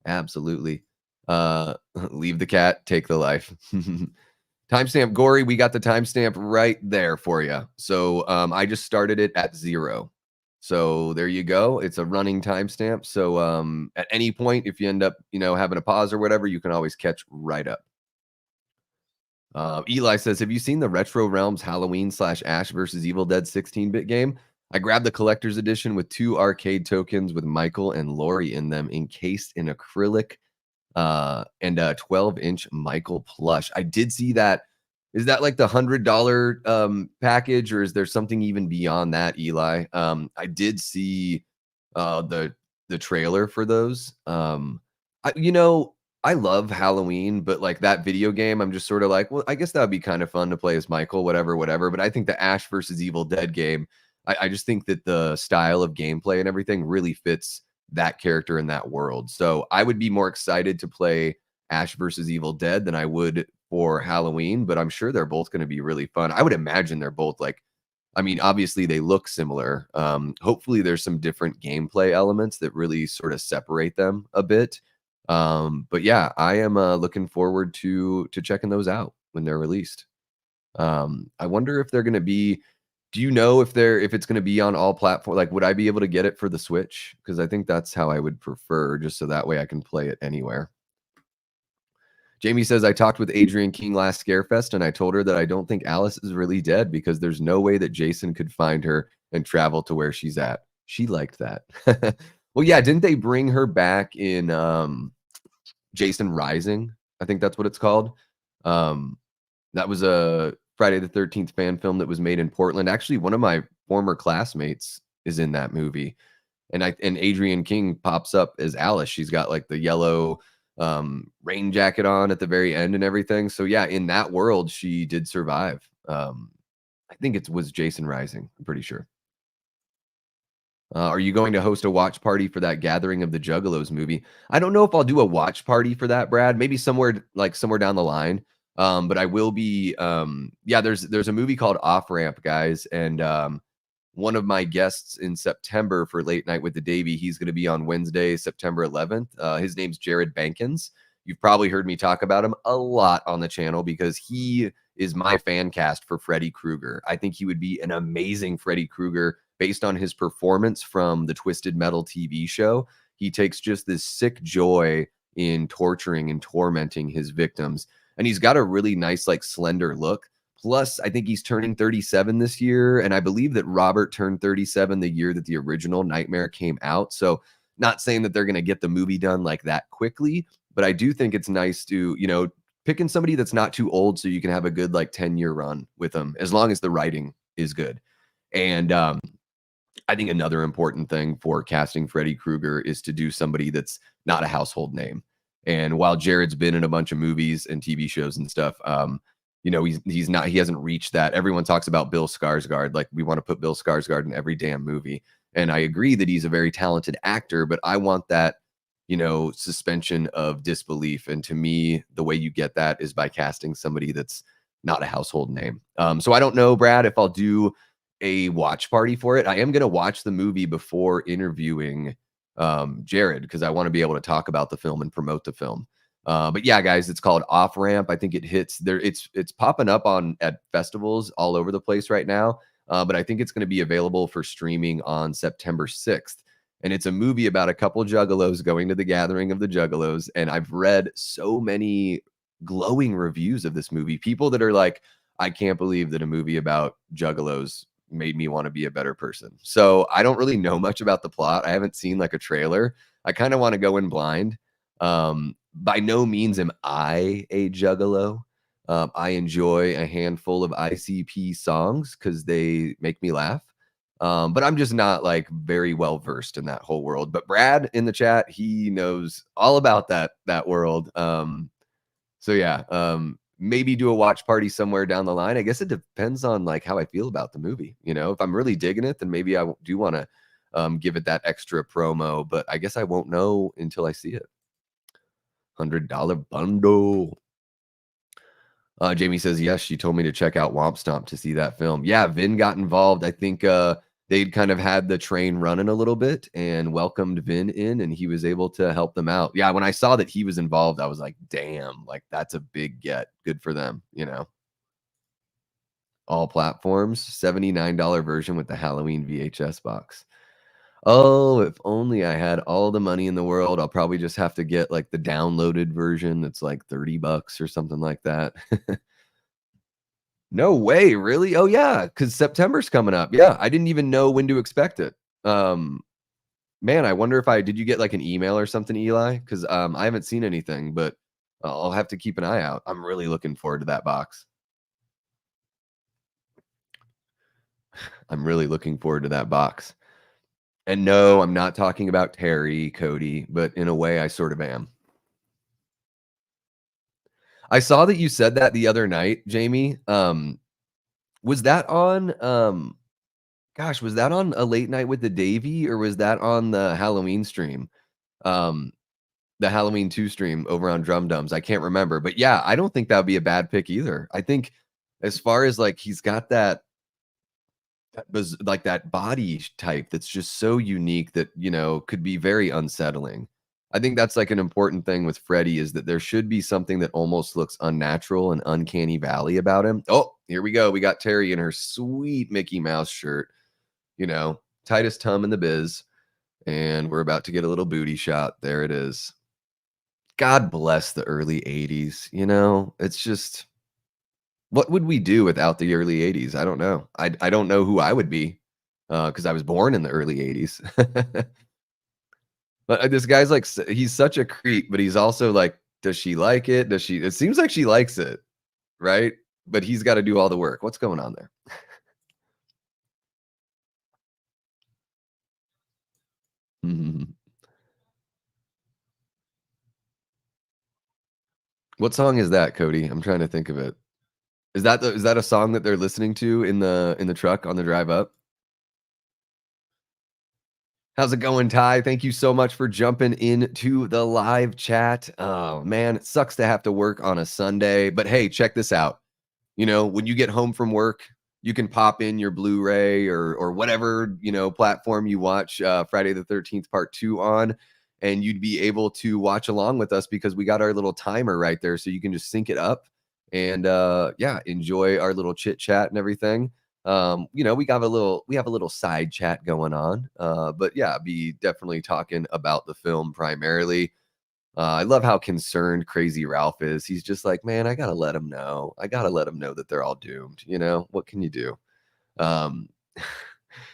Absolutely. Leave the cat, take the life. Timestamp Gory, we got the timestamp right there for you. So I just started it at 0. So there you go. It's a running timestamp. So at any point, if you end up, having a pause or whatever, you can always catch right up. Eli says, have you seen the Retro Realms Halloween / Ash versus Evil Dead 16-bit game? I grabbed the collector's edition with 2 arcade tokens with Michael and Laurie in them, encased in acrylic and a 12-inch Michael plush. I did see that. Is that like the $100 package, or is there something even beyond that, Eli? I did see the trailer for those. I love Halloween, but like that video game, I'm just sort of like, well, I guess that would be kind of fun to play as Michael, whatever. But I think the Ash versus Evil Dead game, I just think that the style of gameplay and everything really fits that character in that world. So I would be more excited to play Ash versus Evil Dead than I would for Halloween, but I'm sure they're both going to be really fun. I would imagine they're both obviously they look similar. Hopefully there's some different gameplay elements that really sort of separate them a bit. But yeah, I am looking forward to checking those out when they're released. I wonder if they're going to be, do you know if it's going to be on all platforms? Like, would I be able to get it for the Switch? Because I think that's how I would prefer, just so that way I can play it anywhere. Jamie says, I talked with Adrian King last Scarefest, and I told her that I don't think Alice is really dead because there's no way that Jason could find her and travel to where she's at. She liked that. Well, yeah, didn't they bring her back in Jason Rising? I think that's what it's called. That was a Friday the 13th fan film that was made in Portland. Actually, one of my former classmates is in that movie. And Adrian King pops up as Alice. She's got like the yellow rain jacket on at the very end and everything. So yeah, in that world, she did survive. I think it was Jason Rising, I'm pretty sure. Are you going to host a watch party for that Gathering of the Juggalos movie? I don't know if I'll do a watch party for that, Brad. Maybe somewhere like somewhere down the line. But I will be. Yeah, there's a movie called Off Ramp, guys, and one of my guests in September for Late Night with the Davy. He's going to be on Wednesday, September 11th. His name's Jared Bankins. You've probably heard me talk about him a lot on the channel because he is my fan cast for Freddy Krueger. I think he would be an amazing Freddy Krueger based on his performance from the Twisted Metal TV show. He takes just this sick joy in torturing and tormenting his victims. And he's got a really nice, like, slender look. Plus, I think he's turning 37 this year. And I believe that Robert turned 37 the year that the original Nightmare came out. So, not saying that they're going to get the movie done like that quickly, but I do think it's nice to, picking somebody that's not too old so you can have a good, like, 10-year run with them as long as the writing is good. And I think another important thing for casting Freddy Krueger is to do somebody that's not a household name. And while Jared's been in a bunch of movies and TV shows and stuff, he's not, he hasn't reached that. Everyone talks about Bill Skarsgård, like we want to put Bill Skarsgård in every damn movie. And I agree that he's a very talented actor, but I want that, suspension of disbelief. And to me, the way you get that is by casting somebody that's not a household name. So I don't know, Brad, if I'll do a watch party for it. I am going to watch the movie before interviewing Jared because I want to be able to talk about the film and promote the film. But yeah, guys, it's called Off Ramp. I think it hits there. It's popping up on at festivals all over the place right now. But I think it's going to be available for streaming on September 6th. And it's a movie about a couple juggalos going to the Gathering of the Juggalos. And I've read so many glowing reviews of this movie. People that are like, I can't believe that a movie about juggalos made me want to be a better person. So I don't really know much about the plot. I haven't seen like a trailer. I kind of want to go in blind. By no means am I a juggalo. I enjoy a handful of ICP songs because they make me laugh. But I'm just not like very well versed in that whole world. But Brad in the chat, he knows all about that world. So yeah, maybe do a watch party somewhere down the line. I guess it depends on like how I feel about the movie. If I'm really digging it, then maybe I do want to give it that extra promo. But I guess I won't know until I see it. $100 bundle. Jamie says, yes, she told me to check out Womp Stomp to see that film. Yeah, Vin got involved. I think they'd kind of had the train running a little bit and welcomed Vin in, and he was able to help them out. Yeah, when I saw that he was involved, I was like, damn, like that's a big get. Good for them, All platforms, $79 version with the Halloween VHS box. Oh, if only I had all the money in the world. I'll probably just have to get like the downloaded version that's like $30 or something like that. No way, really? Oh yeah, because September's coming up. Yeah, I didn't even know when to expect it. Man, I wonder if did you get like an email or something, Eli? Because I haven't seen anything, but I'll have to keep an eye out. I'm really looking forward to that box. I'm really looking forward to that box. And no, I'm not talking about Terry, Cody, but in a way, I sort of am. I saw that you said that the other night, Jamie. Was that on? Gosh, was that on a Late Night with the Davy, or was that on the Halloween stream? Um, the Halloween 2 stream over on Drum Dums. I can't remember, but yeah, I don't think that would be a bad pick either. I think as far as like he's got that was like that body type that's just so unique that, could be very unsettling. I think that's like an important thing with Freddy is that there should be something that almost looks unnatural and uncanny valley about him. Oh, here we go. We got Terry in her sweet Mickey Mouse shirt, tightest tum in the biz. And we're about to get a little booty shot. There it is. God bless the early 80s. It's just, what would we do without the early 80s? I don't know. I don't know who I would be because I was born in the early 80s. But this guy's like, he's such a creep, but he's also like, does she like it? It seems like she likes it, right? But he's got to do all the work. What's going on there? What song is that, Cody? I'm trying to think of it. Is that a song that they're listening to in the truck on the drive up? How's it going, Ty? Thank you so much for jumping into the live chat. Oh man, it sucks to have to work on a Sunday, but hey, check this out. When you get home from work, you can pop in your Blu-ray or whatever, platform you watch Friday the 13th part 2 on, and you'd be able to watch along with us because we got our little timer right there so you can just sync it up and yeah, enjoy our little chit chat and everything. We have a little side chat going on. But yeah, be definitely talking about the film primarily. I love how concerned Crazy Ralph is. He's just like, man, I gotta let him know. I gotta let him know that they're all doomed. What can you do? Um,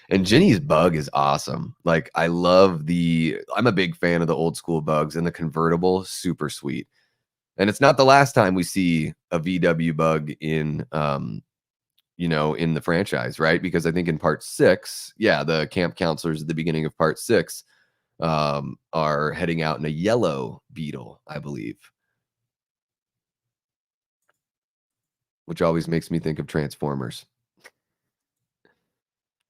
and Ginny's bug is awesome. Like, I'm a big fan of the old school bugs, and the convertible, super sweet. And it's not the last time we see a VW bug in the franchise, right? Because I think in part 6, yeah, the camp counselors at the beginning of part 6 are heading out in a yellow Beetle, I believe, which always makes me think of Transformers.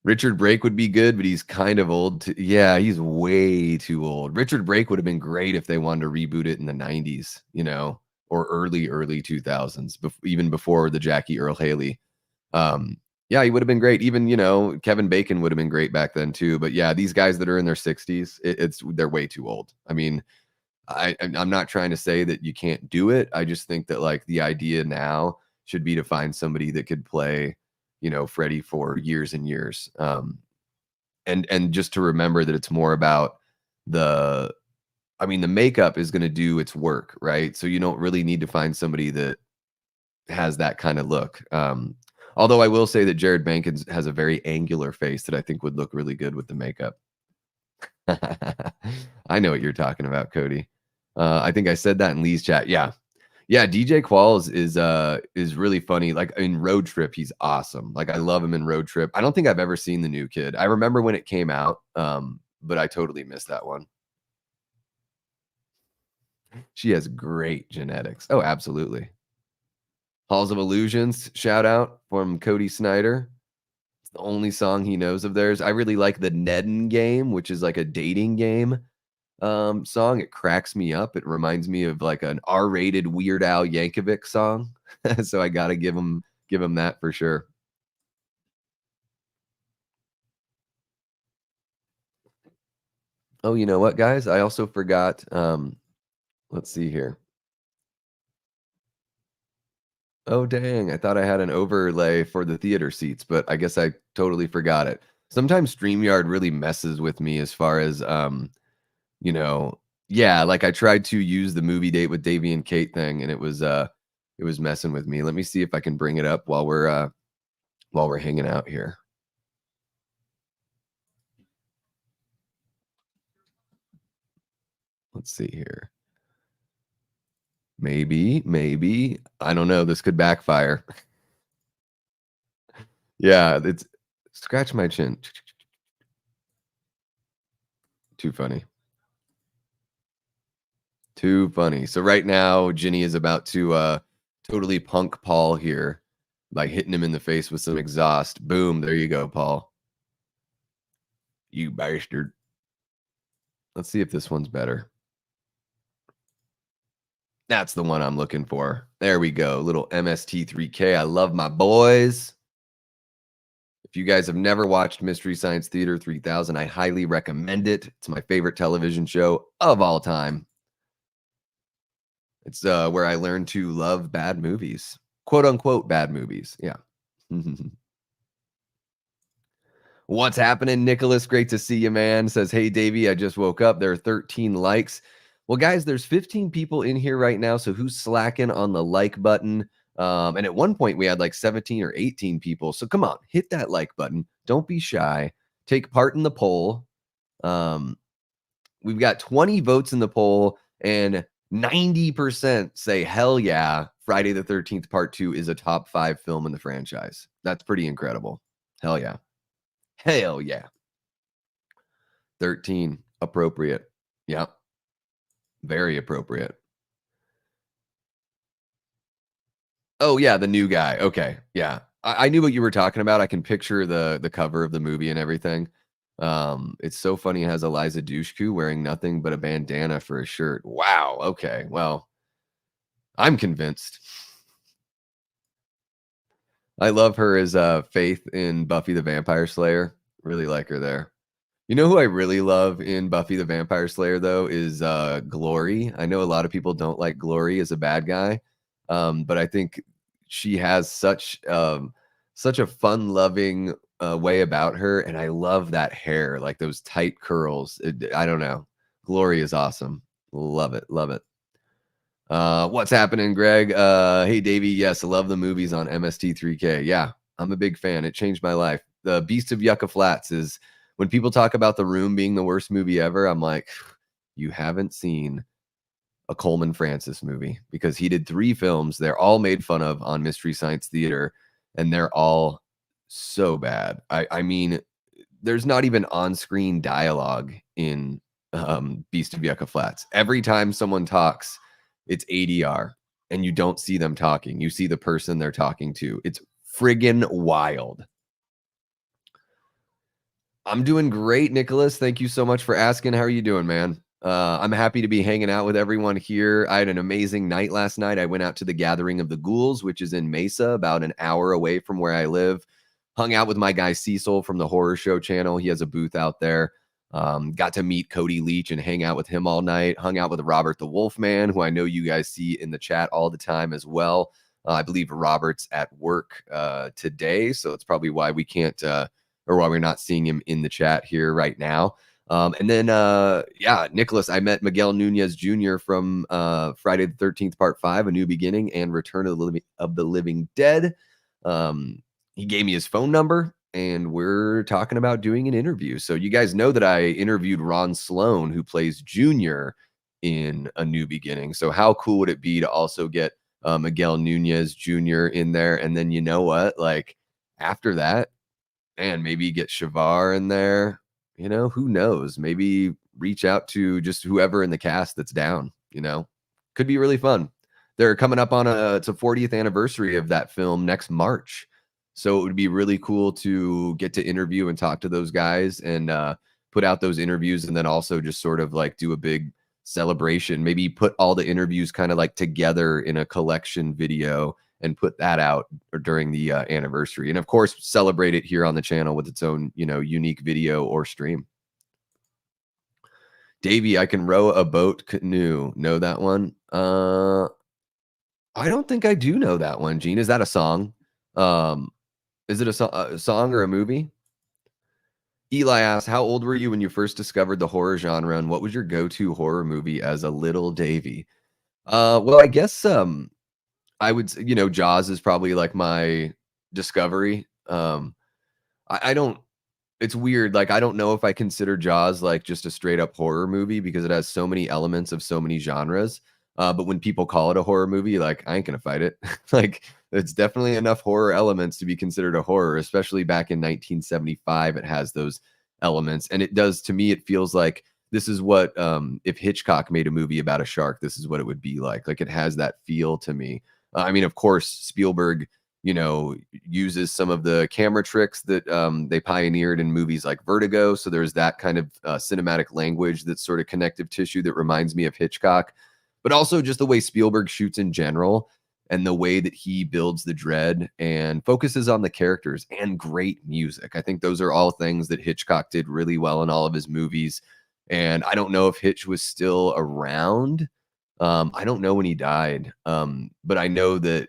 Richard Brake would be good, but he's kind of old. Yeah, he's way too old. Richard Brake would have been great if they wanted to reboot it in the 90s, or early 2000s, even before the Jackie Earl Haley. Yeah, he would have been great. Even, Kevin Bacon would have been great back then too. But yeah, these guys that are in their 60s, they're way too old. I mean, I'm not trying to say that you can't do it. I just think that like the idea now should be to find somebody that could play, Freddie for years and years. And just to remember that it's more about the the makeup is going to do its work, right? So you don't really need to find somebody that has that kind of look. Although I will say that Jared Bankins has a very angular face that I think would look really good with the makeup. I know what you're talking about, Cody. I think I said that in Lee's chat. Yeah. Yeah, DJ Qualls is really funny. Like in Road Trip, he's awesome. Like I love him in Road Trip. I don't think I've ever seen the new kid. I remember when it came out, but I totally missed that one. She has great genetics. Oh, absolutely. Halls of Illusions, shout out from Cody Snyder. It's the only song he knows of theirs. I really like the Nedden Game, which is like a dating game song. It cracks me up. It reminds me of like an R-rated Weird Al Yankovic song. So I gotta give him that for sure. Oh, you know what, guys? I also forgot. Let's see here. Oh, dang. I thought I had an overlay for the theater seats, but I guess I totally forgot it. Sometimes StreamYard really messes with me as far as you know, yeah, like I tried to use the movie date with Davey and Kate thing and it was messing with me. Let me see if I can bring it up while we're hanging out here. Let's see here. Maybe. I don't know. This could backfire. Yeah, it's scratch my chin. Too funny. Too funny. So right now, Ginny is about to totally punk Paul here by hitting him in the face with some exhaust. Boom, there you go, Paul. You bastard. Let's see if this one's better. That's the one I'm looking for. There we go. Little MST3K. I love my boys. If you guys have never watched Mystery Science Theater 3000, I highly recommend it. It's my favorite television show of all time. It's where I learned to love bad movies, quote unquote bad movies. Yeah. What's happening, Nicholas? Great to see you, man. Says, hey, Davey, I just woke up. There are 13 likes. Well, guys, there's 15 people in here right now. So who's slacking on the like button? And at one point, we had like 17 or 18 people. So come on, hit that like button. Don't be shy. Take part in the poll. Um, we've got 20 votes in the poll, and 90% say, hell yeah, Friday the 13th Part 2 is a top 5 film in the franchise. That's pretty incredible. Hell yeah. Hell yeah. 13, appropriate. Yeah, very appropriate. Oh, yeah, the new guy. Okay, yeah. I knew what you were talking about. I can picture the cover of the movie and everything. It's so funny. It has Eliza Dushku wearing nothing but a bandana for a shirt. Wow. Okay. Well, I'm convinced. I love her as Faith in Buffy the Vampire Slayer. Really like her there. You know who I really love in Buffy the Vampire Slayer though is Glory. I know a lot of people don't like Glory as a bad guy, but I think she has such a fun-loving way about her, and I love that hair, like those tight curls. I don't know. Glory is awesome. Love it, love it. What's happening, Greg? Hey, Davey. Yes, I love the movies on MST3K. Yeah, I'm a big fan. It changed my life. The Beast of Yucca Flats is when people talk about The Room being the worst movie ever, I'm like, you haven't seen a Coleman Francis movie because he did 3 films. They're all made fun of on Mystery Science Theater, and they're all so bad. I mean, there's not even on-screen dialogue in Beast of Yucca Flats. Every time someone talks, it's ADR, and you don't see them talking. You see the person they're talking to. It's friggin' wild. I'm doing great, Nicholas. Thank you so much for asking. How are you doing, man? I'm happy to be hanging out with everyone here. I had an amazing night last night. I went out to the Gathering of the Ghouls, which is in Mesa, about an hour away from where I live. Hung out with my guy Cecil from the Horror Show channel. He has a booth out there. Got to meet Cody Leach and hang out with him all night. Hung out with Robert the Wolfman, who I know you guys see in the chat all the time as well. I believe Robert's at work today, so it's probably why we can't or why we're not seeing him in the chat here right now. And then, yeah, Nicholas, I met Miguel Nunez Jr. from Friday the 13th, Part 5, A New Beginning, and Return of the Living Dead. He gave me his phone number, and we're talking about doing an interview. So you guys know that I interviewed Ron Sloan, who plays Junior in A New Beginning. So how cool would it be to also get Miguel Nunez Jr. in there? And then you know what? Like after that, and maybe get Shavar in there. You know, who knows? Maybe reach out to just whoever in the cast that's down. You know, could be really fun. They're coming up on it's a 40th anniversary of that film next March, so it would be really cool to get to interview and talk to those guys and put out those interviews, and then also just sort of like do a big celebration. Maybe put all the interviews kind of like together in a collection video and put that out during the anniversary, and of course celebrate it here on the channel with its own, you know, unique video or stream. Davey, I can row a boat canoe. Know that one? I don't think I do know that one. Gene, is that a song? Um, is it a song or a movie? Eli asks, how old were you when you first discovered the horror genre, and what was your go-to horror movie as a little Davey? Well, I guess I would, you know, Jaws is probably like my discovery. I don't, it's weird. Like, I don't know if I consider Jaws like just a straight up horror movie because it has so many elements of so many genres. But when people call it a horror movie, like, I ain't gonna fight it. Like, it's definitely enough horror elements to be considered a horror, especially back in 1975. It has those elements. And it does, to me, it feels like this is what, if Hitchcock made a movie about a shark, this is what it would be like. Like, it has that feel to me. I mean, of course, Spielberg, you know, uses some of the camera tricks that they pioneered in movies like Vertigo. So there's that kind of cinematic language that's sort of connective tissue that reminds me of Hitchcock, but also just the way Spielberg shoots in general and the way that he builds the dread and focuses on the characters and great music. I think those are all things that Hitchcock did really well in all of his movies. And I don't know if Hitch was still around. I don't know when he died, but I know that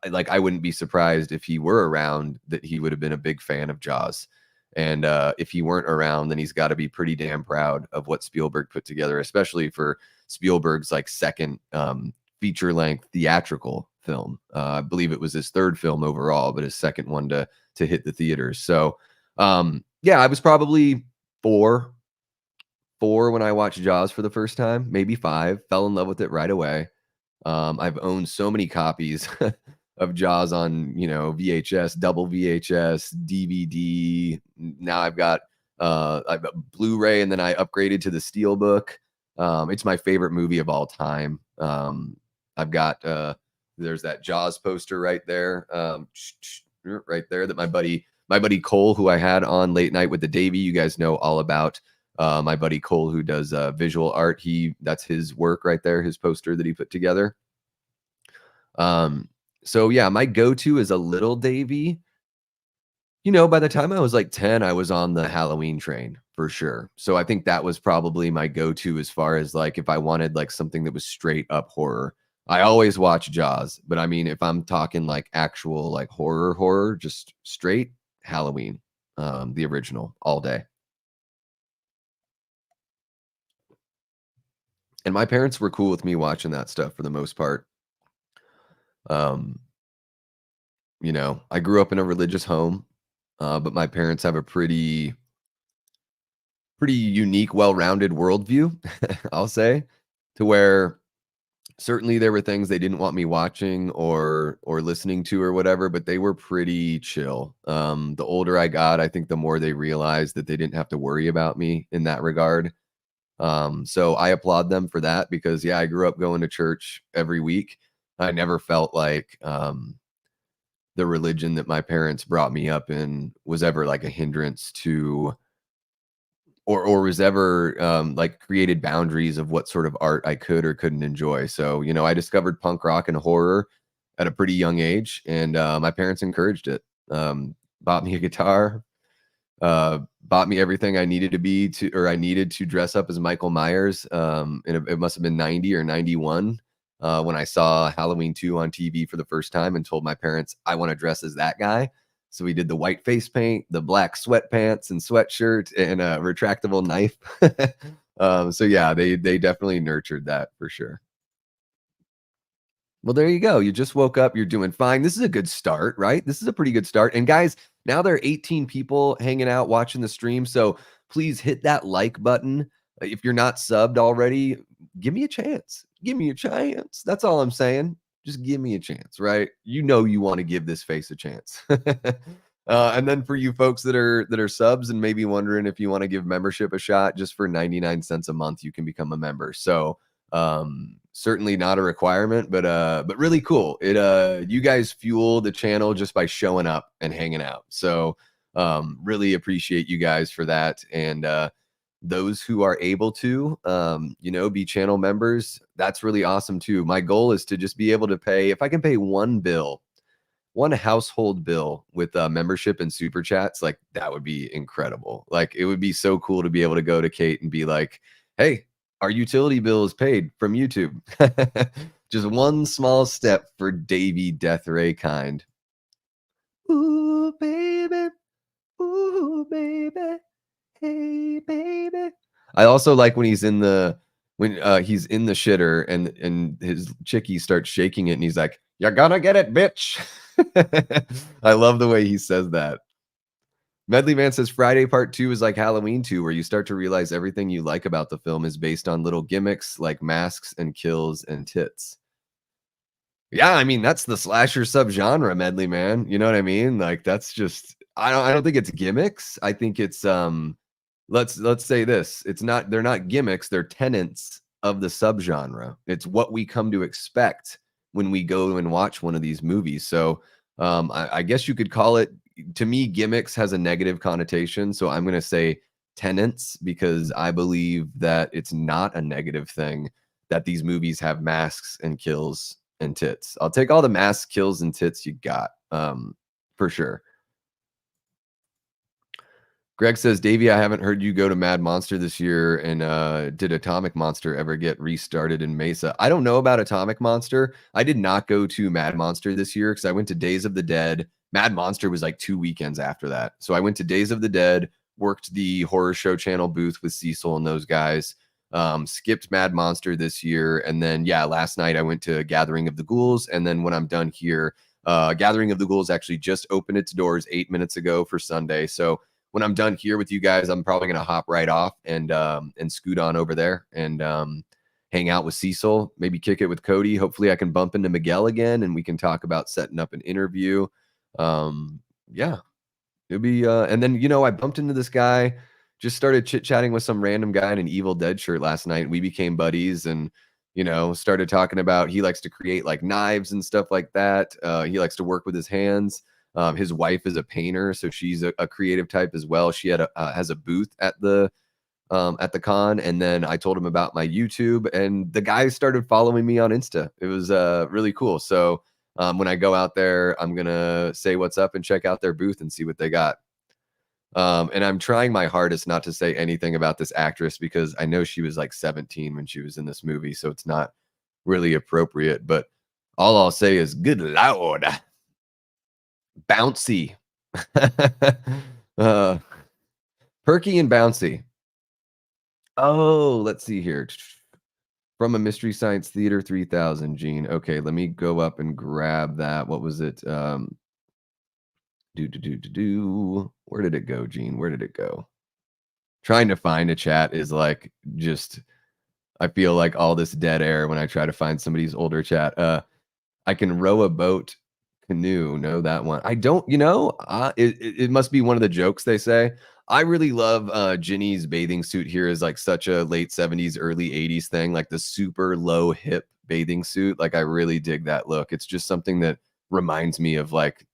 like I wouldn't be surprised if he were around that he would have been a big fan of Jaws. And if he weren't around, then he's got to be pretty damn proud of what Spielberg put together, especially for Spielberg's like second feature length theatrical film. I believe it was his third film overall, but his second one to hit the theaters. So yeah, I was probably four when I watched Jaws for the first time, maybe 5. Fell in love with it right away. I've owned so many copies of Jaws on, you know, VHS, double VHS, DVD. Now I've got Blu-ray, and then I upgraded to the Steelbook. It's my favorite movie of all time. I've got There's that Jaws poster right there, right there that my buddy Cole, who I had on Late Night with the Davy, you guys know all about my buddy Cole, who does visual art. That's his work right there, his poster that he put together. So yeah, my go-to is a little Davy. By the time I was like 10, I was on the Halloween train for sure. So I think that was probably my go-to as far as like if I wanted like something that was straight up horror. I always watch Jaws, but I mean, if I'm talking like actual like horror, just straight Halloween, the original all day. And my parents were cool with me watching that stuff for the most part. Um, I grew up in a religious home, but my parents have a pretty unique, well-rounded worldview, I'll say, to where certainly there were things they didn't want me watching or listening to or whatever, but they were pretty chill. The older I got, I think the more they realized that they didn't have to worry about me in that regard. So I applaud them for that because yeah, I grew up going to church every week. I never felt like the religion that my parents brought me up in was ever like a hindrance to or was ever like created boundaries of what sort of art I could or couldn't enjoy. So, I discovered punk rock and horror at a pretty young age, and my parents encouraged it. Bought me a guitar, bought me everything I needed I needed to dress up as Michael Myers. And it must have been 90 or 91 when I saw Halloween 2 on TV for the first time and told my parents, I want to dress as that guy. So we did the white face paint, the black sweatpants and sweatshirt, and a retractable knife. So yeah, they definitely nurtured that for sure. Well, there you go. You just woke up. You're doing fine. This is a good start, right? This is a pretty good start. And guys, now there are 18 people hanging out watching the stream. So please hit that like button. If you're not subbed already, give me a chance. Give me a chance. That's all I'm saying. Just give me a chance, right? You want to give this face a chance. And then for you folks that are subs and maybe wondering if you want to give membership a shot, just for 99 cents a month, you can become a member. So certainly not a requirement, but really cool. You guys fuel the channel just by showing up and hanging out. So really appreciate you guys for that. And those who are able to be channel members, that's really awesome too. My goal is to just be able to pay, if I can pay one household bill with membership and super chats, like that would be incredible. Like it would be so cool to be able to go to Kate and be like, hey, our utility bill is paid from YouTube. Just one small step for Davy Death Ray Kind. Ooh, baby. Ooh, baby. Hey, baby. I also like when he's in the shitter and his chickie starts shaking it and he's like, "You're gonna get it, bitch." I love the way he says that. Medley Man says Friday Part 2 is like Halloween 2, where you start to realize everything you like about the film is based on little gimmicks like masks and kills and tits. Yeah, I mean, that's the slasher subgenre, Medley Man. You know what I mean? Like that's just I don't think it's gimmicks. I think it's let's say this. They're not gimmicks, they're tenets of the subgenre. It's what we come to expect when we go and watch one of these movies. So I guess you could call it, to me, gimmicks has a negative connotation. So I'm gonna say tenets because I believe that it's not a negative thing that these movies have masks and kills and tits. I'll take all the masks, kills, and tits you got, for sure. Greg says, Davey, I haven't heard you go to Mad Monster this year. And did Atomic Monster ever get restarted in Mesa? I don't know about Atomic Monster. I did not go to Mad Monster this year because I went to Days of the Dead. Mad Monster was like 2 weekends after that. So I went to Days of the Dead, worked the Horror Show Channel booth with Cecil and those guys. Skipped Mad Monster this year. And then, yeah, last night I went to Gathering of the Ghouls. And then when I'm done here, Gathering of the Ghouls actually just opened its doors 8 minutes ago for Sunday. So when I'm done here with you guys, I'm probably going to hop right off and scoot on over there and hang out with Cecil, maybe kick it with Cody. Hopefully I can bump into Miguel again and we can talk about setting up an interview. Yeah, it'll be, and then, I bumped into this guy, just started chit chatting with some random guy in an Evil Dead shirt last night. And we became buddies and started talking about he likes to create like knives and stuff like that. He likes to work with his hands. His wife is a painter, so she's a creative type as well. She has a booth at the con, and then I told him about my YouTube, and the guys started following me on Insta. It was really cool. So when I go out there, I'm gonna say what's up and check out their booth and see what they got. And I'm trying my hardest not to say anything about this actress because I know she was like 17 when she was in this movie, so it's not really appropriate. But all I'll say is, good lord, bouncy, uh, perky and bouncy. Oh, let's see here. From a Mystery Science Theater 3000, Gene. Okay, let me go up and grab that. What was it? Where did it go, Gene? Where did it go? Trying to find a chat is like just I feel like all this dead air when I try to find somebody's older chat. I can row a boat, canoe. No, that one. I don't, it must be one of the jokes they say. I really love Ginny's bathing suit here is like such a late 70s, early 80s thing, like the super low hip bathing suit. Like I really dig that look. It's just something that reminds me of like,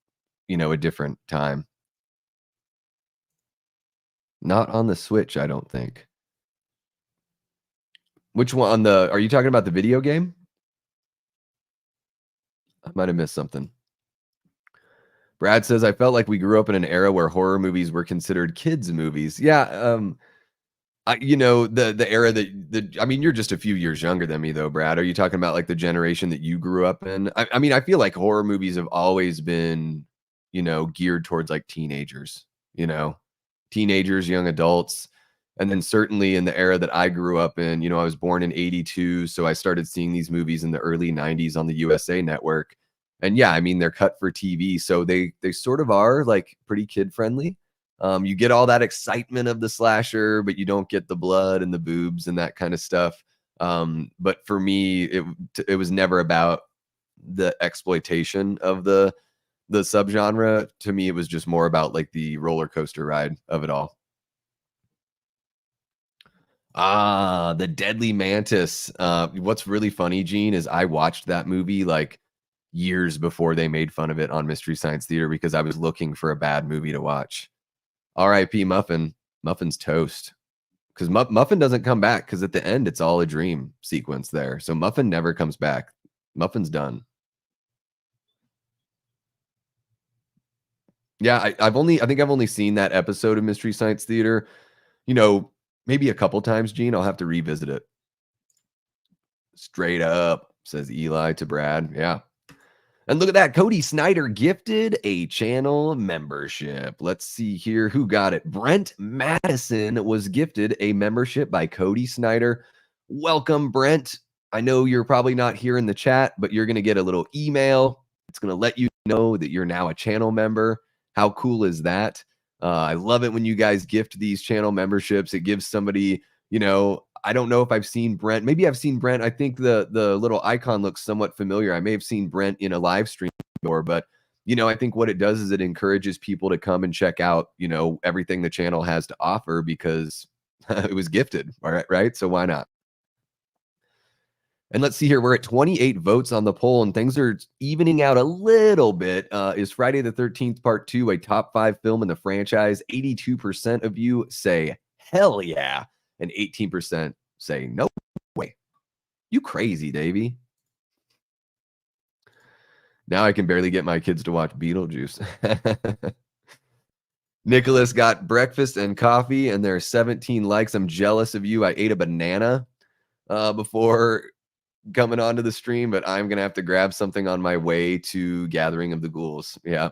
a different time. Not on the Switch, I don't think. Which one on are you talking about the video game? I might have missed something. Brad says, I felt like we grew up in an era where horror movies were considered kids' movies. Yeah, the era I mean, you're just a few years younger than me, though, Brad. Are you talking about like the generation that you grew up in? I mean, I feel like horror movies have always been, geared towards like teenagers, young adults. And then certainly in the era that I grew up in, I was born in 82. So I started seeing these movies in the early 90s on the USA Network. And yeah, I mean, they're cut for TV. So they sort of are like pretty kid friendly. You get all that excitement of the slasher, but you don't get the blood and the boobs and that kind of stuff. But for me, it was never about the exploitation of the subgenre. To me, it was just more about like the roller coaster ride of it all. Ah, the Deadly Mantis. What's really funny, Gene, is I watched that movie like years before they made fun of it on Mystery Science Theater because I was looking for a bad movie to watch. R.I.P. Muffin. Muffin's toast. Because Muffin doesn't come back because at the end it's all a dream sequence there. So Muffin never comes back. Muffin's done. Yeah, I think I've only seen that episode of Mystery Science Theater, maybe a couple times, Gene. I'll have to revisit it. Straight up, says Eli to Brad. Yeah. And look at that. Cody Snyder gifted a channel membership. Let's see here who got it. Brent Madison was gifted a membership by Cody Snyder. Welcome, Brent. I know you're probably not here in the chat, but you're going to get a little email. It's going to let you know that you're now a channel member. How cool is that? I love it when you guys gift these channel memberships. It gives somebody, I don't know if I've seen Brent. Maybe I've seen Brent. I think the little icon looks somewhat familiar. I may have seen Brent in a live stream before, but I think what it does is it encourages people to come and check out, everything the channel has to offer because it was gifted. All right, right? So why not? And let's see here. We're at 28 votes on the poll, and things are evening out a little bit. Is Friday the 13th Part 2 a top 5 film in the franchise? 82% of you say hell yeah, and 18% say no way. You crazy, Davey. Now I can barely get my kids to watch Beetlejuice. Nicholas got breakfast and coffee, and there are 17 likes. I'm jealous of you. I ate a banana before coming onto the stream, but I'm gonna have to grab something on my way to Gathering of the Ghouls. Yeah.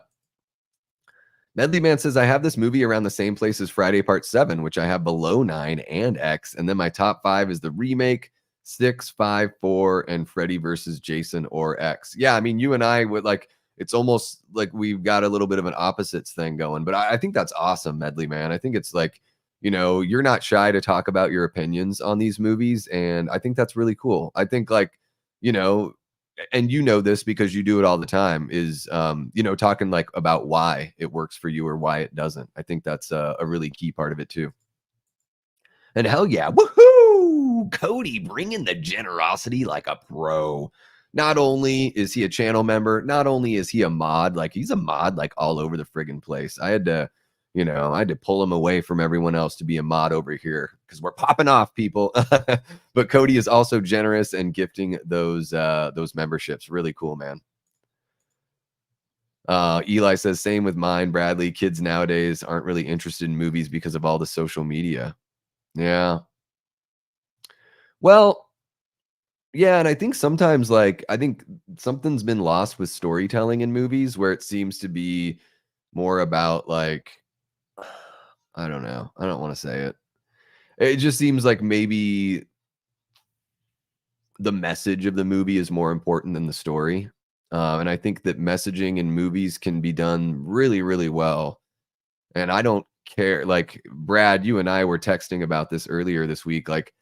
Medley Man says I have this movie around the same place as Friday Part 7, which I have below 9 and X, and then my top 5 is the remake, 6, 5, 4, and Freddy versus Jason or X. Yeah, I mean, you and I would like. It's almost like we've got a little bit of an opposites thing going, but I think that's awesome, Medley Man. I think it's like, you're not shy to talk about your opinions on these movies. And I think that's really cool. I think like, and this because you do it all the time is, talking like about why it works for you or why it doesn't. I think that's a really key part of it too. And hell yeah, woohoo, Cody bringing the generosity like a pro. Not only is he a channel member, not only is he a mod, like he's a mod like all over the friggin' place. I had to pull him away from everyone else to be a mod over here because we're popping off, people. But Cody is also generous and gifting those memberships. Really cool, man. Eli says, same with mine, Bradley. Kids nowadays aren't really interested in movies because of all the social media. Yeah. Well, yeah, and I think sometimes, like, I think something's been lost with storytelling in movies where it seems to be more about, like, I don't know. I don't want to say it. It just seems like maybe the message of the movie is more important than the story. And I think that messaging in movies can be done really, really well. And I don't care. Like, Brad, you and I were texting about this earlier this week. Like,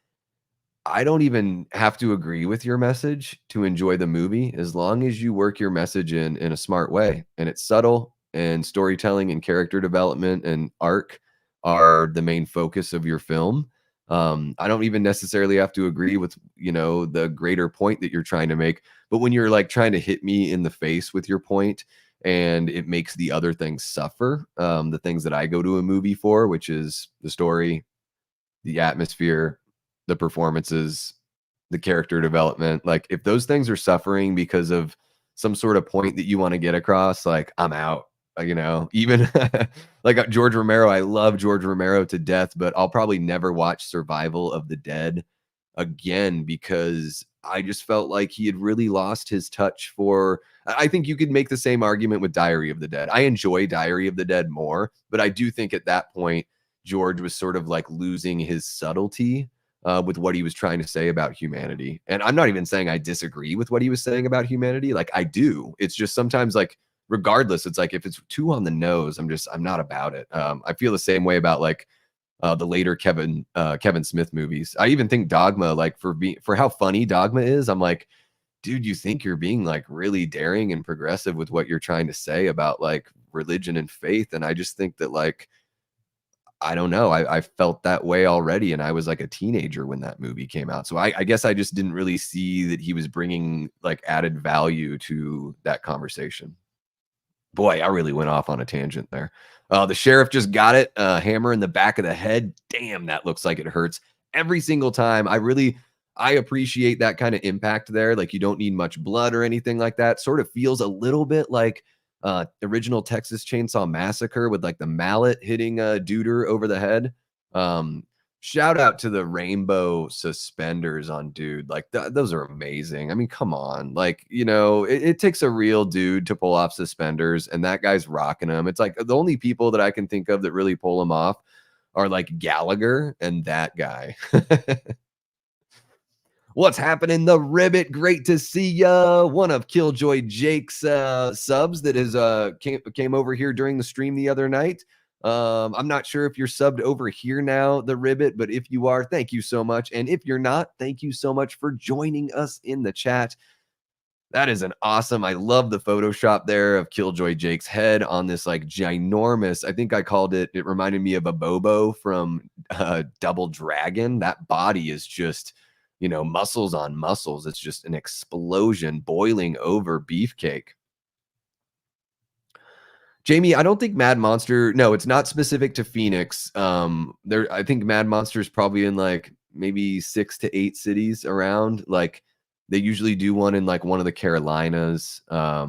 I don't even have to agree with your message to enjoy the movie as long as you work your message in a smart way and it's subtle and storytelling and character development and arc are the main focus of your film. I don't even necessarily have to agree with, the greater point that you're trying to make, but when you're like trying to hit me in the face with your point and it makes the other things suffer, the things that I go to a movie for, which is the story, the atmosphere, the performances, the character development. Like if those things are suffering because of some sort of point that you want to get across, like I'm out. Even like George Romero, I love George Romero to death, but I'll probably never watch Survival of the Dead again because I just felt like he had really lost his touch for. I think you could make the same argument with Diary of the Dead. I enjoy Diary of the Dead more, but I do think at that point George was sort of like losing his subtlety with what he was trying to say about humanity. And I'm not even saying I disagree with what he was saying about humanity. Like I do. It's just sometimes like regardless, it's like if it's too on the nose, I'm not about it. I feel the same way about like the later Kevin Smith movies. I even think Dogma, like for how funny Dogma is, I'm like, dude, you think you're being like really daring and progressive with what you're trying to say about like religion and faith. And I just think that like I don't know. I felt that way already, and I was like a teenager when that movie came out. So I guess I just didn't really see that he was bringing like added value to that conversation. Boy, I really went off on a tangent there. The sheriff just got it. Hammer in the back of the head. Damn, that looks like it hurts every single time. I appreciate that kind of impact there. Like you don't need much blood or anything like that. Sort of feels a little bit like original Texas Chainsaw Massacre with like the mallet hitting Duder over the head. Shout out to the rainbow suspenders on Dude. Like those are amazing. I mean, come on. Like, it takes a real dude to pull off suspenders, and that guy's rocking them. It's like the only people that I can think of that really pull them off are like Gallagher and that guy. What's happening, the Ribbit? Great to see ya. One of Killjoy Jake's subs that is came over here during the stream the other night. I'm not sure if you're subbed over here now, the Ribbit, but if you are, thank you so much. And if you're not, thank you so much for joining us in the chat. That is an awesome. I love the Photoshop there of Killjoy Jake's head on this like ginormous. I think I called it. It reminded me of a Bobo from Double Dragon. That body is just muscles on muscles. It's just an explosion boiling over beefcake. Jamie, I don't think Mad Monster. No, it's not specific to Phoenix. I think Mad Monster is probably in like maybe 6 to 8 cities around. Like they usually do one in like one of the Carolinas. I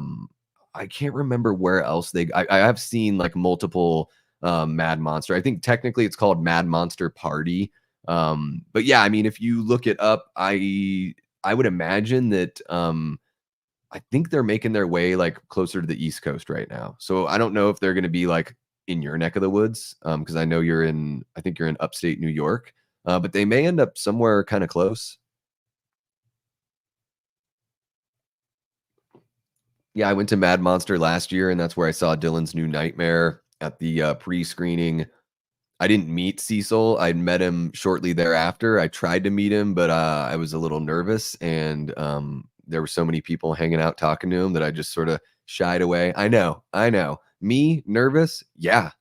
can't remember where else I have seen like multiple Mad Monster. I think technically it's called Mad Monster Party. But yeah, I mean, if you look it up, I would imagine that I think they're making their way like closer to the East Coast right now. So I don't know if they're going to be like in your neck of the woods, because I know I think you're in upstate New York, but they may end up somewhere kind of close. Yeah, I went to Mad Monster last year, and that's where I saw Dylan's New Nightmare at the pre-screening. I didn't meet Cecil. I'd met him shortly thereafter. I tried to meet him, but I was a little nervous, and there were so many people hanging out talking to him that I just sort of shied away. I know. Me, nervous? Yeah,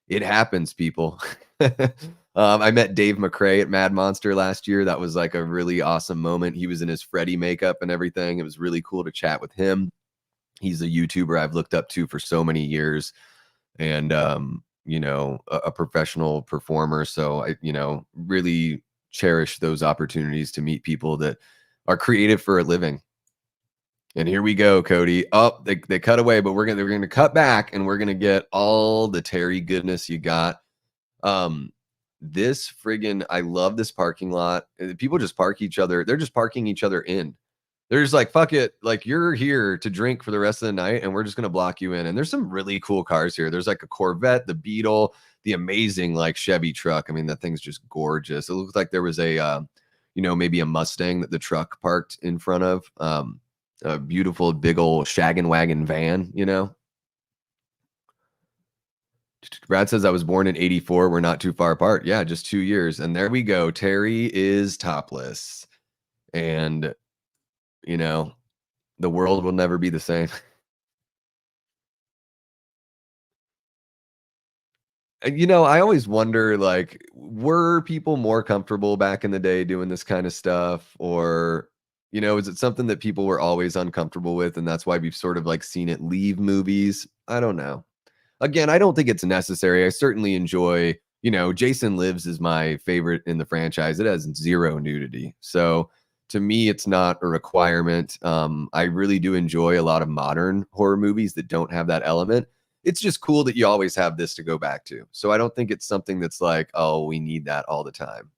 it happens, people. I met Dave McRae at Mad Monster last year. That was like a really awesome moment. He was in his Freddy makeup and everything. It was really cool to chat with him. He's a YouTuber I've looked up to for so many years, and a professional performer. So I, really cherish those opportunities to meet people that are creative for a living. And here we go, Cody. Oh, they cut away, but we're gonna cut back and we're gonna get all the Terry goodness you got. Um, this friggin' I love this parking lot. People just park each other. They're just parking each other in. They're just like, fuck it. Like, you're here to drink for the rest of the night, and we're just gonna block you in. And there's some really cool cars here. There's like a Corvette, the Beetle, the amazing like Chevy truck. I mean, that thing's just gorgeous. It looks like there was a maybe a Mustang that the truck parked in front of. A beautiful big old shaggin' wagon van. Brad says I was born in 84. We're not too far apart. Yeah, just 2 years. And there we go. Terry is topless. And, you know, the world will never be the same. I always wonder, like, were people more comfortable back in the day doing this kind of stuff? Or, is it something that people were always uncomfortable with? And that's why we've sort of like seen it leave movies? I don't know. Again, I don't think it's necessary. I certainly enjoy, Jason Lives is my favorite in the franchise. It has zero nudity. So to me, it's not a requirement. I really do enjoy a lot of modern horror movies that don't have that element. It's just cool that you always have this to go back to. So I don't think it's something that's like, oh, we need that all the time.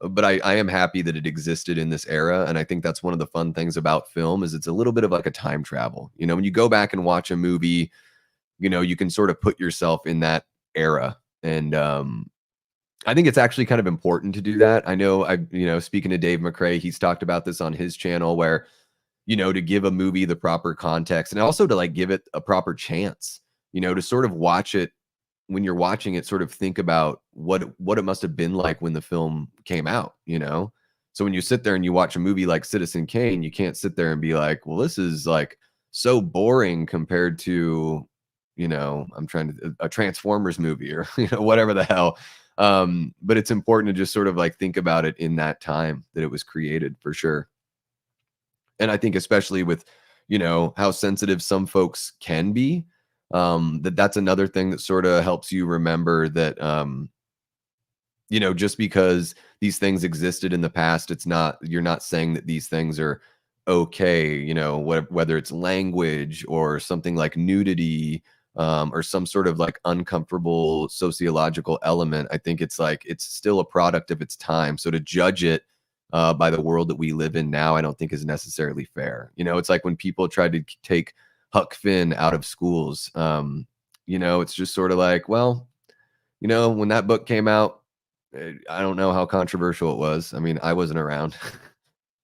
But I am happy that it existed in this era. And I think that's one of the fun things about film is it's a little bit of like a time travel. When you go back and watch a movie, you can sort of put yourself in that era. And I think it's actually kind of important to do that. I know speaking to Dave McRae, he's talked about this on his channel where, to give a movie the proper context and also to like give it a proper chance, to sort of watch it when you're watching it, sort of think about what it must have been like when the film came out. So when you sit there and you watch a movie like Citizen Kane, you can't sit there and be like, well, this is like so boring compared to, I'm trying to a Transformers movie or whatever the hell. But it's important to just sort of like think about it in that time that it was created for sure. And I think especially with how sensitive some folks can be, that's another thing that sort of helps you remember that just because these things existed in the past, you're not saying that these things are okay, whether it's language or something like nudity, or some sort of like uncomfortable sociological element. I think it's like it's still a product of its time. So to judge it by the world that we live in now, I don't think is necessarily fair. It's like when people tried to take Huck Finn out of schools. It's just sort of like, well, when that book came out, I don't know how controversial it was. I mean, I wasn't around.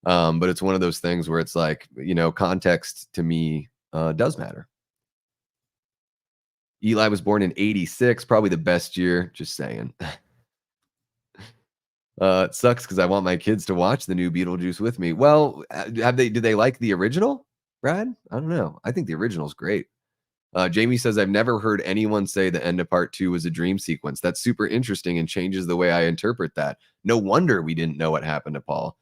But it's one of those things where it's like, context to me does matter. Eli was born in 86, probably the best year. Just saying. It sucks because I want my kids to watch the new Beetlejuice with me. Well, do they like the original, Brad? I don't know. I think the original's great. Jamie says, I've never heard anyone say the end of part 2 was a dream sequence. That's super interesting and changes the way I interpret that. No wonder we didn't know what happened to Paul.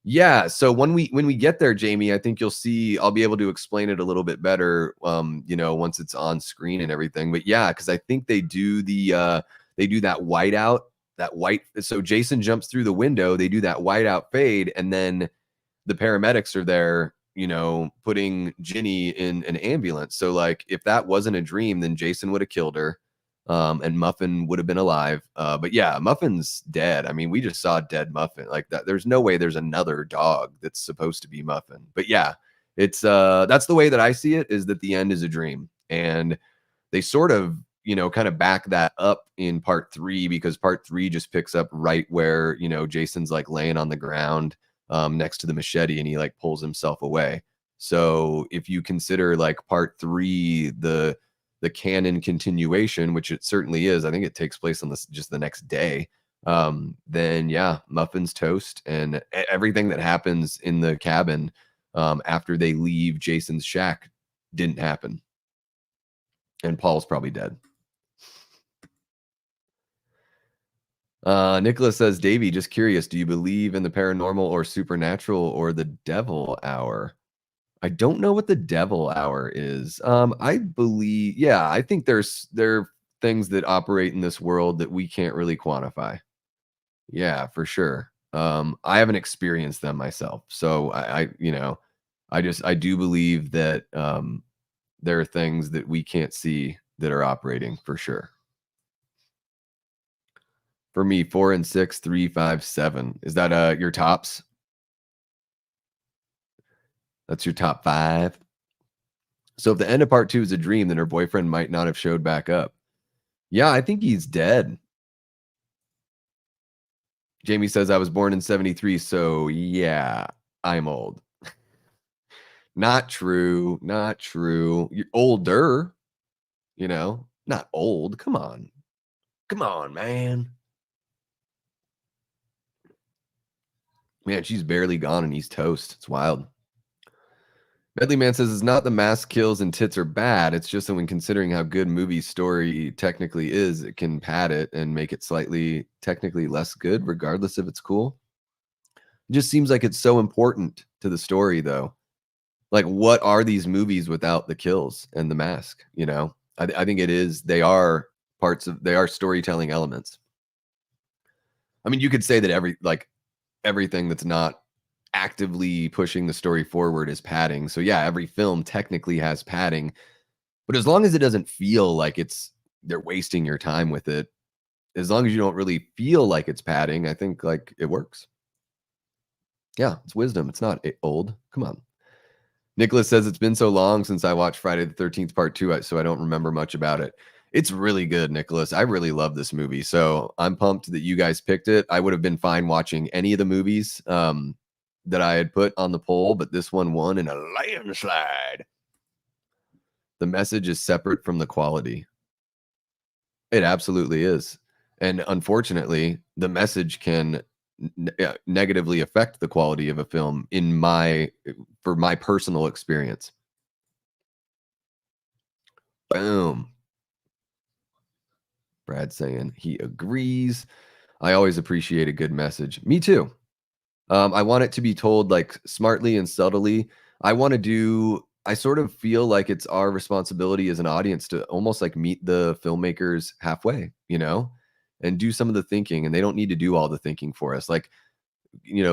Yeah, so when we get there, Jamie, I think you'll see I'll be able to explain it a little bit better, once it's on screen and everything. But yeah, because I think they do that whiteout, so Jason jumps through the window, they do that whiteout fade, and then the paramedics are there, putting Ginny in an ambulance. So like if that wasn't a dream, then Jason would have killed her. And Muffin would have been alive. But yeah, Muffin's dead. I mean, we just saw dead Muffin like that. There's no way there's another dog that's supposed to be Muffin. But yeah, it's that's the way that I see it, is that the end is a dream. And they sort of, kind of back that up in part 3, because part 3 just picks up right where, Jason's like laying on the ground next to the machete and he like pulls himself away. So if you consider like part 3, the canon continuation, which it certainly is, I think it takes place on this just the next day. Then yeah, Muffin's toast, and everything that happens in the cabin after they leave Jason's shack didn't happen. And Paul's probably dead. Nicholas says, Davey, just curious, do you believe in the paranormal or supernatural or the devil hour? I don't know what the devil hour is. I believe, yeah, I think there are things that operate in this world that we can't really quantify. Yeah, for sure. I haven't experienced them myself. So I do believe that there are things that we can't see that are operating for sure. For me, 4 and 6, 3, 5, 7. Is that your tops? That's your top 5. So if the end of part 2 is a dream, then her boyfriend might not have showed back up. Yeah, I think he's dead. Jamie says I was born in 73, so yeah, I'm old. Not true, not true. You're older, not old. Come on. Come on, man. Man, she's barely gone and he's toast. It's wild. Medley Man says it's not the mask kills and tits are bad. It's just that when considering how good movie story technically is, it can pad it and make it slightly technically less good, regardless if it's cool. It just seems like it's so important to the story, though. Like, what are these movies without the kills and the mask? I think it is. They are they are storytelling elements. I mean, you could say that everything that's not actively pushing the story forward is padding. So yeah, every film technically has padding, but as long as it doesn't feel like they're wasting your time with it, as long as you don't really feel like it's padding, I think like it works. Yeah, it's wisdom. It's not old. Come on. Nicholas says it's been so long since I watched Friday the 13th part 2, so I don't remember much about it. It's really good, Nicholas. I really love this movie. So I'm pumped that you guys picked it. I would have been fine watching any of the movies that I had put on the poll, but this one won in a landslide. The message is separate from the quality. It absolutely is. And unfortunately, the message can negatively affect the quality of a film for my personal experience. Boom. Brad saying he agrees. I always appreciate a good message. Me too. I want it to be told like smartly and subtly. I sort of feel like it's our responsibility as an audience to almost like meet the filmmakers halfway, and do some of the thinking. And they don't need to do all the thinking for us. Like,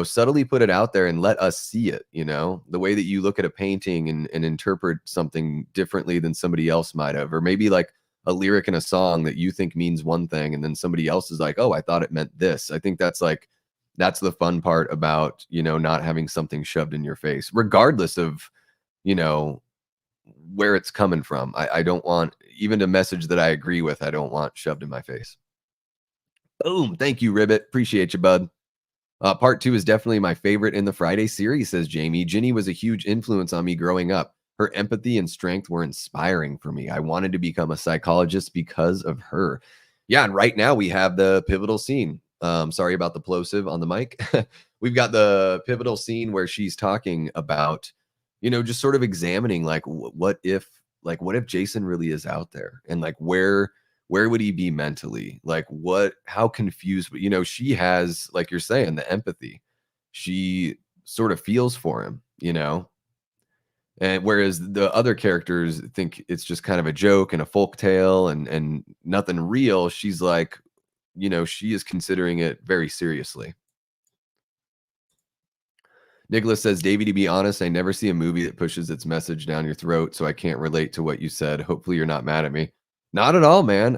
subtly put it out there and let us see it, the way that you look at a painting and interpret something differently than somebody else might have, or maybe like a lyric in a song that you think means one thing and then somebody else is like, oh, I thought it meant this. I think that's the fun part about, not having something shoved in your face, regardless of, you know, where it's coming from. I don't want even a message that I agree with, I don't want shoved in my face. Boom. Thank you, Ribbit. Appreciate you, bud. Part 2 is definitely my favorite in the Friday series, says Jamie. Ginny was a huge influence on me growing up. Her empathy and strength were inspiring for me. I wanted to become a psychologist because of her. Yeah, and right now we have the pivotal scene. Sorry about the plosive on the mic. We've got the pivotal scene where she's talking about, just sort of examining like what if Jason really is out there, and like where would he be mentally? Like how confused, she has, like you're saying, the empathy. She sort of feels for him, and whereas the other characters think it's just kind of a joke and a folk tale and nothing real, she's like, she is considering it very seriously. Nicholas says, Davey, to be honest, I never see a movie that pushes its message down your throat, so I can't relate to what you said. Hopefully you're not mad at me. Not at all, man.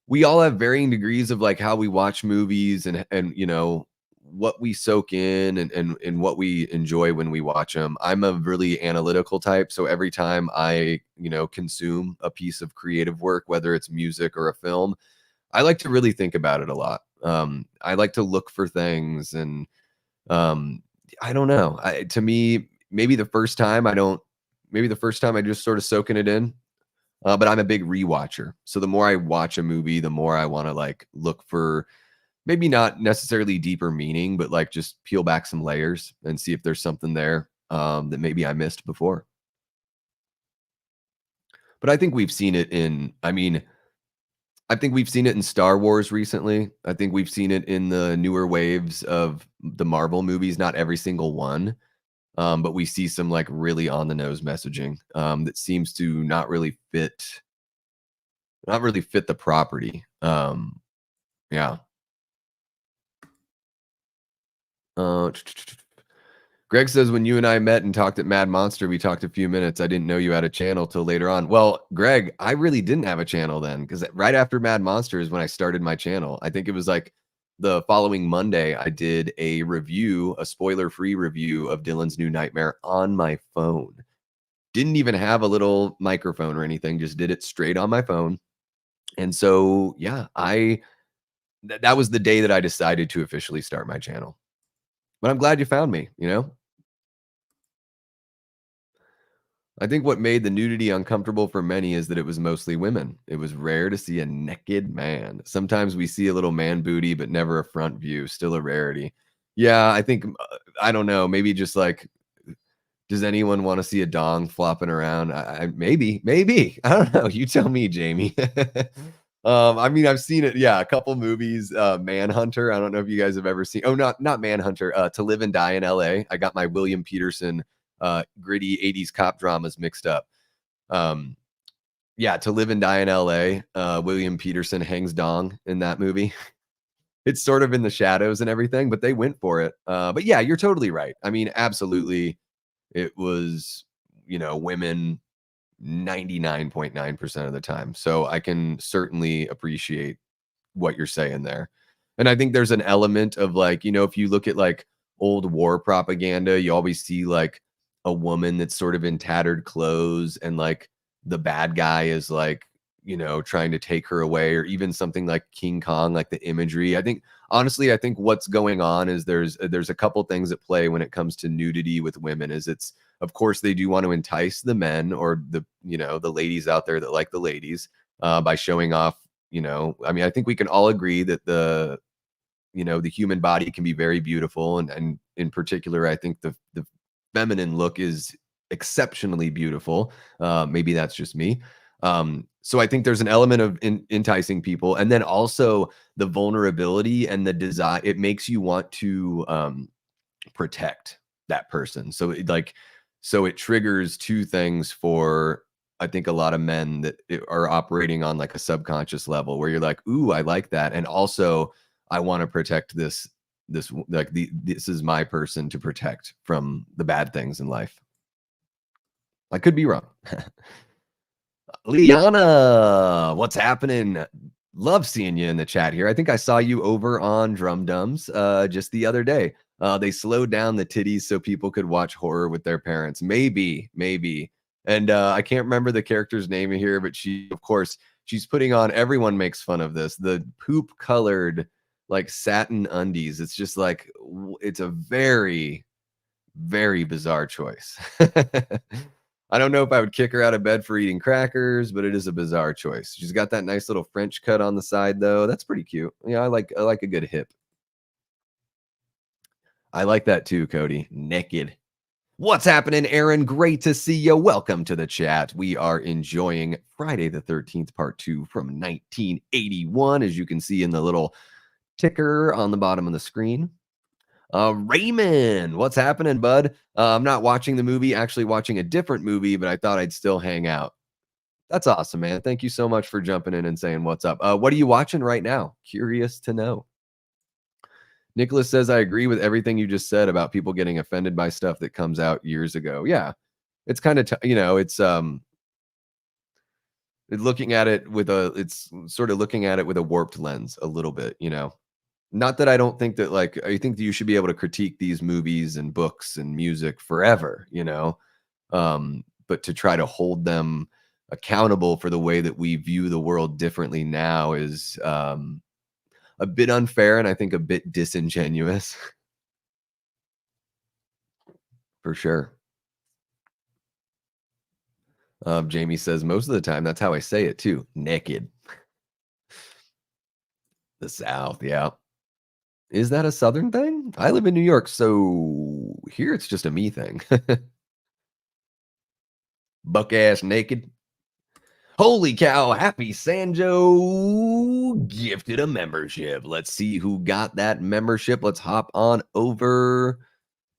We all have varying degrees of like how we watch movies and what we soak in and what we enjoy when we watch them. I'm a really analytical type, so every time I consume a piece of creative work, whether it's music or a film, I like to really think about it a lot. I like to look for things, and I don't know. To me, maybe the first time I just sort of soaking it in. But I'm a big rewatcher. So the more I watch a movie, the more I want to like look for maybe not necessarily deeper meaning, but like just peel back some layers and see if there's something there that maybe I missed before. But I think we've seen it in, I mean, I think we've seen it in Star Wars recently. I think we've seen it in the newer waves of the Marvel movies, not every single one. But we see some like really on the nose messaging that seems to not really fit the property. Yeah. Uh, Greg says when you and I met and talked at Mad Monster, we talked a few minutes. I didn't know you had a channel till later on. Well, Greg, I really didn't have a channel then because right after Mad Monster is when I started my channel. I think it was like the following Monday, I did a review, a spoiler free review of Dylan's New Nightmare on my phone. Didn't even have a little microphone or anything, just did it straight on my phone. And so, yeah, that was the day that I decided to officially start my channel. But I'm glad you found me, you know? I think what made the nudity uncomfortable for many is that it was mostly women. It was rare to see a naked man. Sometimes we see a little man booty, but never a front view, still a rarity. Yeah, I think, I don't know, maybe just like, does anyone want to see a dong flopping around? Maybe. I don't know. You tell me, Jamie. I mean, I've seen it. Yeah, a couple movies. Manhunter. I don't know if you guys have ever seen. Oh, not Manhunter. To Live and Die in L.A. I got my William Peterson gritty '80s cop dramas mixed up. Um, yeah, To Live and Die in L.A. William Peterson hangs dong in that movie. It's sort of in the shadows and everything, but they went for it. But yeah, you're totally right. I mean, absolutely, it was women 99.9% of the time. So I can certainly appreciate what you're saying there. And I think there's an element of like, if you look at like old war propaganda, you always see like a woman that's sort of in tattered clothes and like the bad guy is like, trying to take her away, or even something like King Kong, like the imagery. I think honestly, I think what's going on is there's a couple things at play when it comes to nudity with women. Is it's of course they do want to entice the men or the ladies out there that like the ladies by showing off. I mean, I think we can all agree that the human body can be very beautiful, and in particular, I think the feminine look is exceptionally beautiful. Maybe that's just me. So I think there's an element of enticing people, and then also the vulnerability and the desire. It makes you want to protect that person. So it triggers two things for I think a lot of men that are operating on like a subconscious level where you're like, "Ooh, I like that." And also I want to protect this is my person to protect from the bad things in life. I could be wrong. Liana, what's happening? Love seeing you in the chat here. I think I saw you over on Drum Dums just the other day. They slowed down the titties so people could watch horror with their parents. Maybe. And I can't remember the character's name here, but of course, she's putting on, everyone makes fun of this, the poop colored like satin undies. It's just like, it's a very, very bizarre choice. I don't know if I would kick her out of bed for eating crackers, but it is a bizarre choice. She's got that nice little French cut on the side, though. That's pretty cute. Yeah, I like a good hip. I like that too, Cody. Naked. What's happening, Aaron? Great to see you. Welcome to the chat. We are enjoying Friday the 13th, part 2 from 1981, as you can see in the little ticker on the bottom of the screen. Raymond, what's happening, bud? I'm not watching the movie, actually watching a different movie, but I thought I'd still hang out. That's awesome, man. Thank you so much for jumping in and saying what's up. What are you watching right now? Curious to know. Nicholas says, I agree with everything you just said about people getting offended by stuff that comes out years ago. Yeah. It's kind of, it's sort of looking at it with a warped lens a little bit. Not that I don't think that, like, I think that you should be able to critique these movies and books and music forever. But to try to hold them accountable for the way that we view the world differently now is a bit unfair and I think a bit disingenuous. For sure. Jamie says, most of the time, that's how I say it too. Naked. The South, yeah. Is that a Southern thing? I live in New York, so here it's just a me thing. Buck ass naked. Holy cow, Happy Sanjo gifted a membership. Let's see who got that membership. Let's hop on over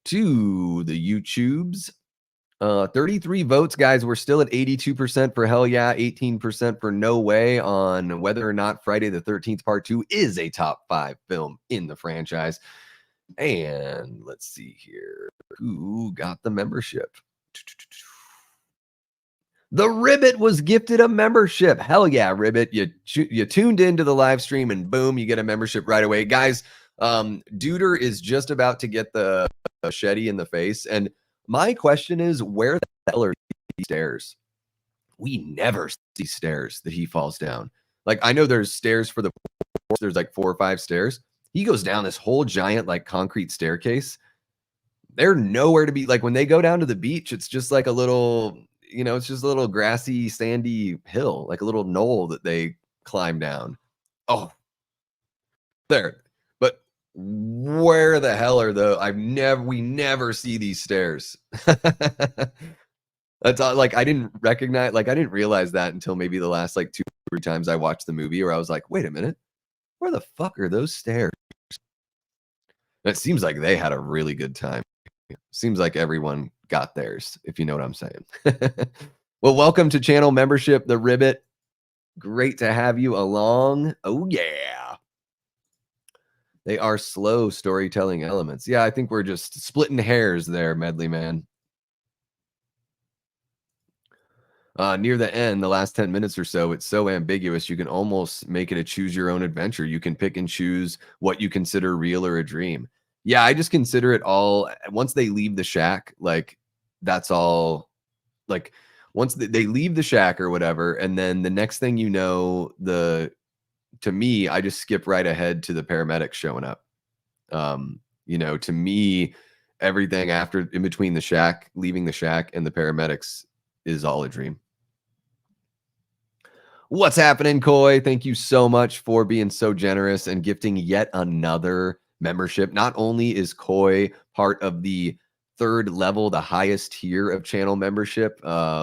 to the YouTubes. 33 votes, guys. We're still at 82% for hell yeah, 18% for no way on whether or not Friday the 13th Part 2 is a top 5 film in the franchise. And let's see here. Who got the membership? The Ribbit was gifted a membership. Hell yeah, Ribbit. You tuned into the live stream and boom, you get a membership right away. Guys, Duder is just about to get the machete in the face. And my question is, where the hell are these stairs? We never see stairs that he falls down. Like, I know there's stairs for the there's like 4 or 5 stairs. He goes down this whole giant like concrete staircase. They're nowhere to be. Like when they go down to the beach, it's just like a little, it's just a little grassy, sandy hill, like a little knoll that they climb down. Oh, there. But where the hell are we never see these stairs. That's all, like, I didn't realize that until maybe the last like 2 or 3 times I watched the movie, where I was like, wait a minute, where the fuck are those stairs? And it seems like they had a really good time. Seems like everyone got theirs, if you know what I'm saying. Well, welcome to channel membership, the Ribbit. Great to have you along. Oh, yeah. They are slow storytelling elements. Yeah, I think we're just splitting hairs there, Medley Man. Near the end, the last 10 minutes or so, it's so ambiguous, you can almost make it a choose your own adventure. You can pick and choose what you consider real or a dream. Yeah, I just consider it all, once they leave the shack, like, that's all, like, once they leave the shack or whatever, and then the next thing you know, to me, I just skip right ahead to the paramedics showing up. To me, everything after, in between the shack, leaving the shack, and the paramedics is all a dream. What's happening, Koi? Thank you so much for being so generous and gifting yet another membership. Not only is Koi part of the 3rd level, the highest tier of channel membership,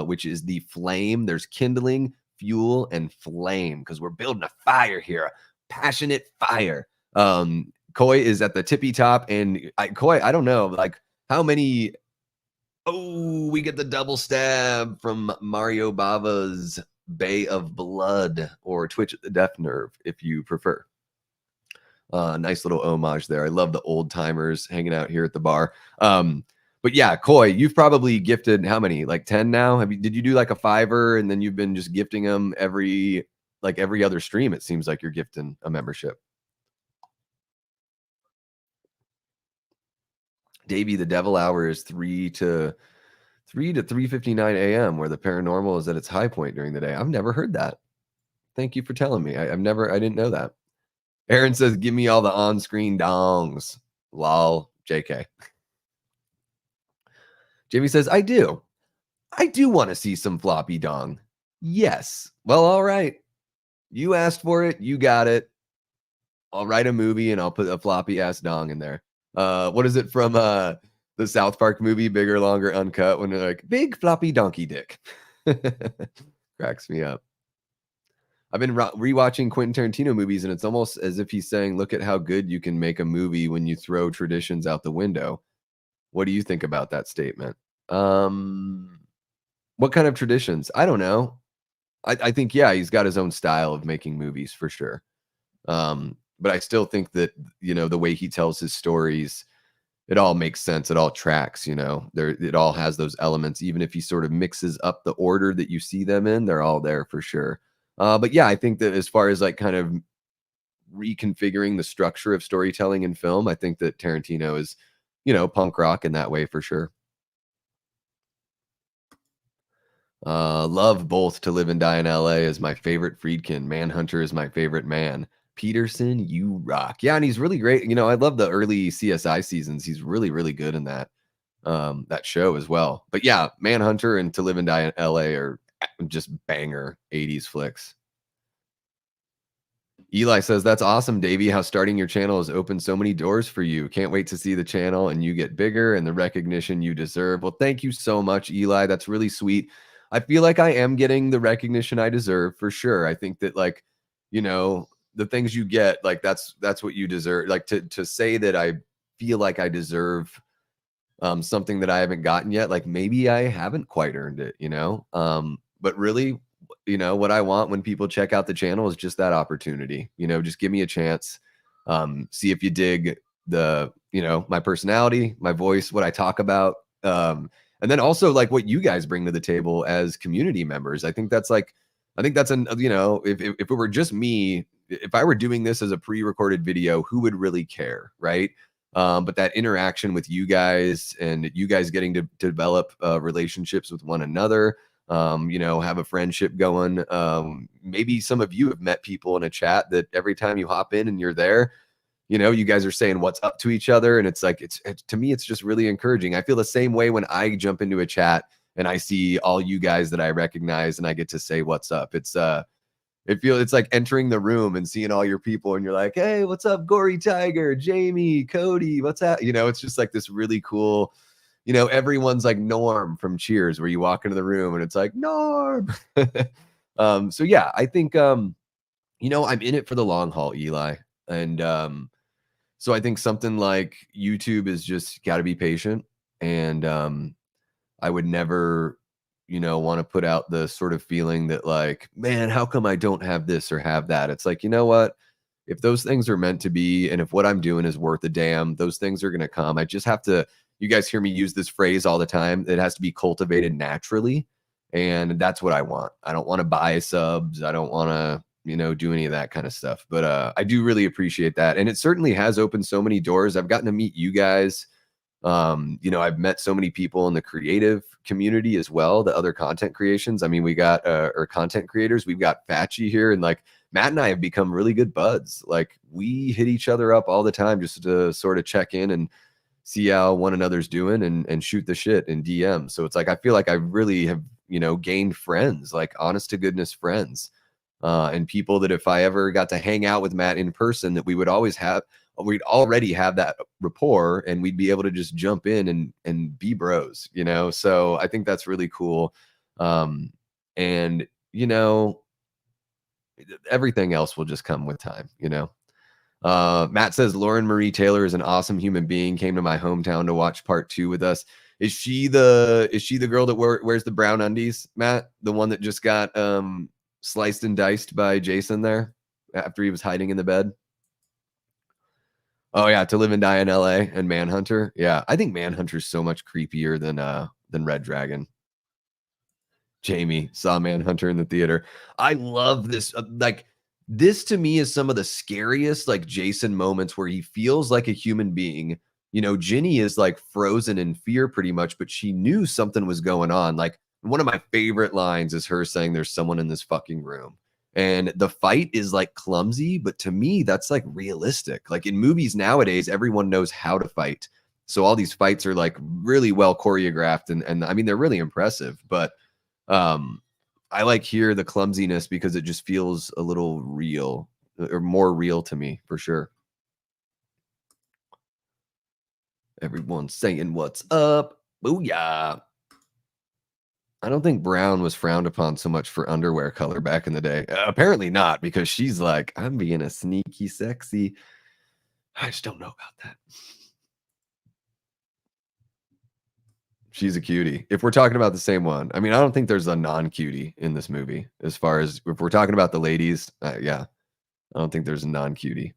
which is the flame. There's kindling, fuel, and flame, because we're building a fire here, a passionate fire. Koi is at the tippy top, and Koi, I don't know, like, how many. Oh, we get the double stab from Mario Bava's Bay of Blood, or Twitch at the Death Nerve, if you prefer. Nice little homage there. I love the old timers hanging out here at the bar. But yeah, Koi, you've probably gifted how many? Like 10 now? Did you do like a $5 and then you've been just gifting them every other stream? It seems like you're gifting a membership. Davey, the devil hour is 3 to 3:59 a.m., where the paranormal is at its high point during the day. I've never heard that. Thank you for telling me. I didn't know that. Aaron says, give me all the on-screen dongs. Lol, JK. Jamie says, I do want to see some floppy dong. Yes. Well, all right. You asked for it. You got it. I'll write a movie and I'll put a floppy ass dong in there. What is it from the South Park movie, Bigger, Longer, Uncut, when they're like, big floppy donkey dick? Cracks me up. I've been rewatching Quentin Tarantino movies, and it's almost as if he's saying, look at how good you can make a movie when you throw traditions out the window. What do you think about that statement? What kind of traditions? I don't know. I think, yeah, he's got his own style of making movies for sure. But I still think that, the way he tells his stories, it all makes sense. It all tracks, it all has those elements. Even if he sort of mixes up the order that you see them in, they're all there for sure. But yeah, I think that as far as like kind of reconfiguring the structure of storytelling in film, I think that Tarantino is, punk rock in that way for sure. Love both To Live and Die in LA is my favorite Friedkin. Manhunter is my favorite man. Peterson, you rock. Yeah, and he's really great. I love the early CSI seasons. He's really, really good in that show as well. But yeah, Manhunter and To Live and Die in LA are just banger 80s flicks. Eli says, that's awesome, Davey, how starting your channel has opened so many doors for you. Can't wait to see the channel and you get bigger and the recognition you deserve. Well, thank you so much, Eli. That's really sweet. I feel like I am getting the recognition I deserve for sure. I think that like, you know, the things you get, like that's what you deserve. Like to say that I feel like I deserve something that I haven't gotten yet, like maybe I haven't quite earned it, you know? But really, you know, what I want when people check out the channel is just that opportunity, you know, just give me a chance. See if you dig the, you know, my personality, my voice, what I talk about. And then also like what you guys bring to the table as community members. I think that's an, you know, if it were just me, if I were doing this as a pre-recorded video, who would really care, right? But that interaction with you guys and you guys getting to develop relationships with one another, you know, have a friendship going. Maybe some of you have met people in a chat that every time you hop in and you're there, you know, you guys are saying what's up to each other. And it's like, it's to me, it's just really encouraging. I feel the same way when I jump into a chat and I see all you guys that I recognize and I get to say what's up. It's like entering the room and seeing all your people and you're like, hey, what's up, Gory Tiger, Jamie, Cody, what's that? You know, it's just like this really cool, you know, everyone's like Norm from Cheers, where you walk into the room and it's like Norm. So yeah, I think you know, I'm in it for the long haul, Eli. And so I think something like YouTube is just got to be patient. And I would never, you know, want to put out the sort of feeling that like, man, how come I don't have this or have that? It's like, you know what? If those things are meant to be, and if what I'm doing is worth a damn, those things are going to come. I just have to, you guys hear me use this phrase all the time. It has to be cultivated naturally. And that's what I want. I don't want to buy subs. I don't want to, you know, do any of that kind of stuff. But I do really appreciate that. And it certainly has opened so many doors. I've gotten to meet you guys. You know, I've met so many people in the creative community as well, the other content creations. I mean, we got or content creators, we've got Fatchy here, and like Matt and I have become really good buds. Like we hit each other up all the time just to sort of check in and see how one another's doing and shoot the shit in DM. So it's like I feel like I really have, you know, gained friends, like honest to goodness friends. And people that if I ever got to hang out with Matt in person, that we'd already have that rapport and we'd be able to just jump in and be bros, you know? So I think that's really cool. And you know, everything else will just come with time, you know? Matt says Lauren Marie Taylor is an awesome human being, came to my hometown to watch part 2 with us. Is she the girl that wears the brown undies, Matt? The one that just got sliced and diced by Jason there after he was hiding in the bed? Oh yeah, To Live and Die in LA and Manhunter. Yeah, I think Manhunter's so much creepier than Red Dragon. Jamie saw Manhunter in the theater. I love this. Like this to me is some of the scariest like Jason moments where he feels like a human being. You know, Ginny is like frozen in fear pretty much, but she knew something was going on. Like one of my favorite lines is her saying, "There's someone in this fucking room." And the fight is like clumsy, but to me, that's like realistic. Like in movies nowadays, everyone knows how to fight. So all these fights are like really well choreographed and I mean, they're really impressive, but um, I like here the clumsiness because it just feels a little real or more real to me for sure. Everyone's saying what's up. Booyah. I don't think brown was frowned upon so much for underwear color back in the day. Apparently not, because she's like, I'm being a sneaky sexy. I just don't know about that. She's a cutie. If we're talking about the same one, I mean, I don't think there's a non-cutie in this movie. As far as if we're talking about the ladies, yeah, I don't think there's a non-cutie.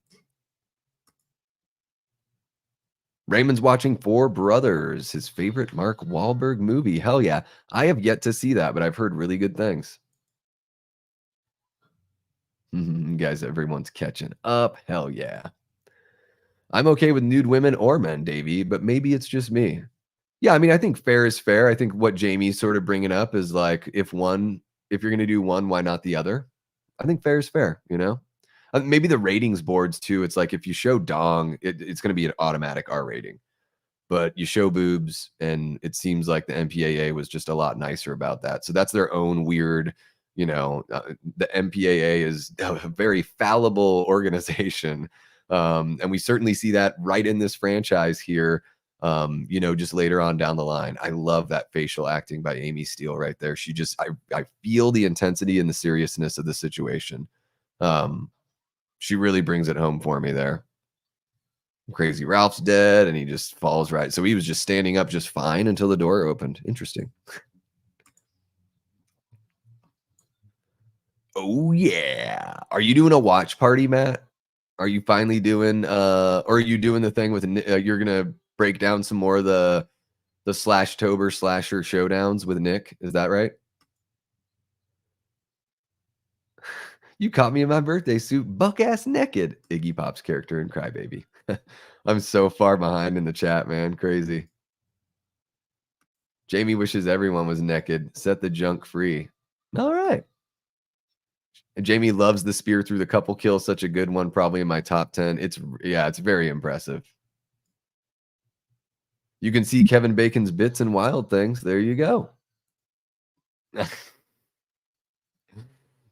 Raymond's watching Four Brothers, his favorite Mark Wahlberg movie. Hell yeah. I have yet to see that, but I've heard really good things. Guys, everyone's catching up. Hell yeah. I'm okay with nude women or men, Davey, but maybe it's just me. Yeah, I mean, I think fair is fair. I think what Jamie's sort of bringing up is like, if you're going to do one, why not the other? I think fair is fair, you know? Maybe the ratings boards too. It's like if you show dong, it's going to be an automatic R rating. But you show boobs, and it seems like the MPAA was just a lot nicer about that. So that's their own weird, you know, the MPAA is a very fallible organization. And we certainly see that right in this franchise here. just later on down the line. I love that facial acting by Amy Steele right there. She just, I feel the intensity and the seriousness of the situation. Um, she really brings it home for me there. Crazy Ralph's dead and he just falls right. So he was just standing up just fine until the door opened. Interesting. Oh yeah. Are you doing a watch party, Matt? Are you finally doing or are you doing the thing with you're going to break down some more of the slash tober slasher showdowns with Nick? Is that right? You caught me in my birthday suit, buck ass naked. Iggy Pop's character in Crybaby. I'm so far behind in the chat, man. Crazy. Jamie wishes everyone was naked. Set the junk free. All right. And Jamie loves the spear through the couple kill. Such a good one. Probably in my top 10. It's very impressive. You can see Kevin Bacon's bits and Wild Things. There you go.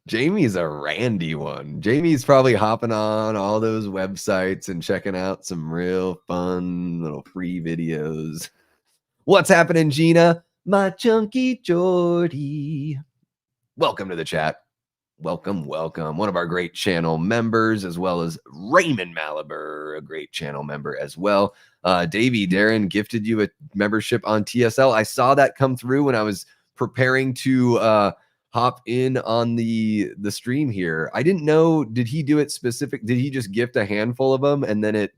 Jamie's a randy one. Jamie's probably hopping on all those websites and checking out some real fun little free videos. What's happening, Gina? My chunky Jordy. Welcome to the chat. Welcome. One of our great channel members, as well as Raymond Malaber, a great channel member as well. Davey, Darren gifted you a membership on TSL. I saw that come through when I was preparing to hop in on the stream here. I didn't know, did he do it specific? Did he just gift a handful of them and then it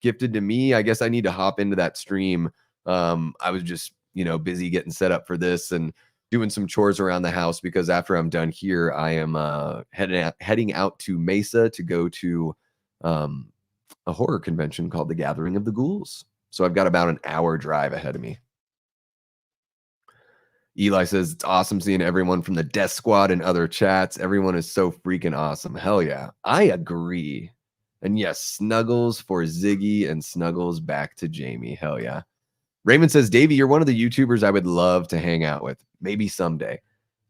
gifted to me? I guess I need to hop into that stream. I was just, busy getting set up for this and doing some chores around the house because after I'm done here, I am heading out to Mesa to go to a horror convention called the Gathering of the Ghouls. So I've got about an hour drive ahead of me. Eli says, it's awesome seeing everyone from the Death Squad and other chats. Everyone is so freaking awesome. Hell yeah. I agree. And yes, snuggles for Ziggy and snuggles back to Jamie. Hell yeah. Raymond says, Davey, you're one of the YouTubers I would love to hang out with. Maybe someday.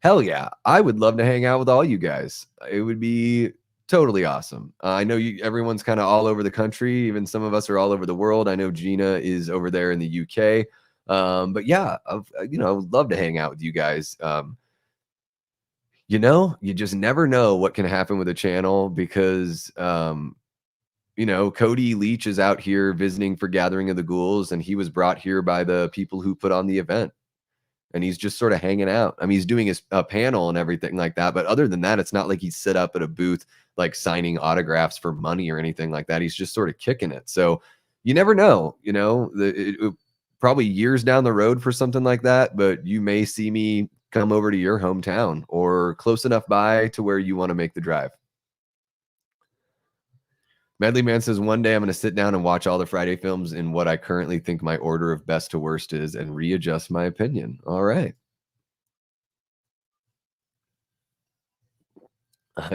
Hell yeah. I would love to hang out with all you guys. It would be totally awesome. I know everyone's kind of all over the country. Even some of us are all over the world. I know Gina is over there in the UK. But yeah, I would love to hang out with you guys. You just never know what can happen with a channel because, Cody Leach is out here visiting for Gathering of the Ghouls, and he was brought here by the people who put on the event. And he's just sort of hanging out. I mean, he's doing his panel and everything like that. But other than that, it's not like he's set up at a booth, like signing autographs for money or anything like that. He's just sort of kicking it. So you never know, probably years down the road for something like that. But you may see me come over to your hometown or close enough by to where you want to make the drive. Medley Man says, one day I'm going to sit down and watch all the Friday films in what I currently think my order of best to worst is and readjust my opinion. All right.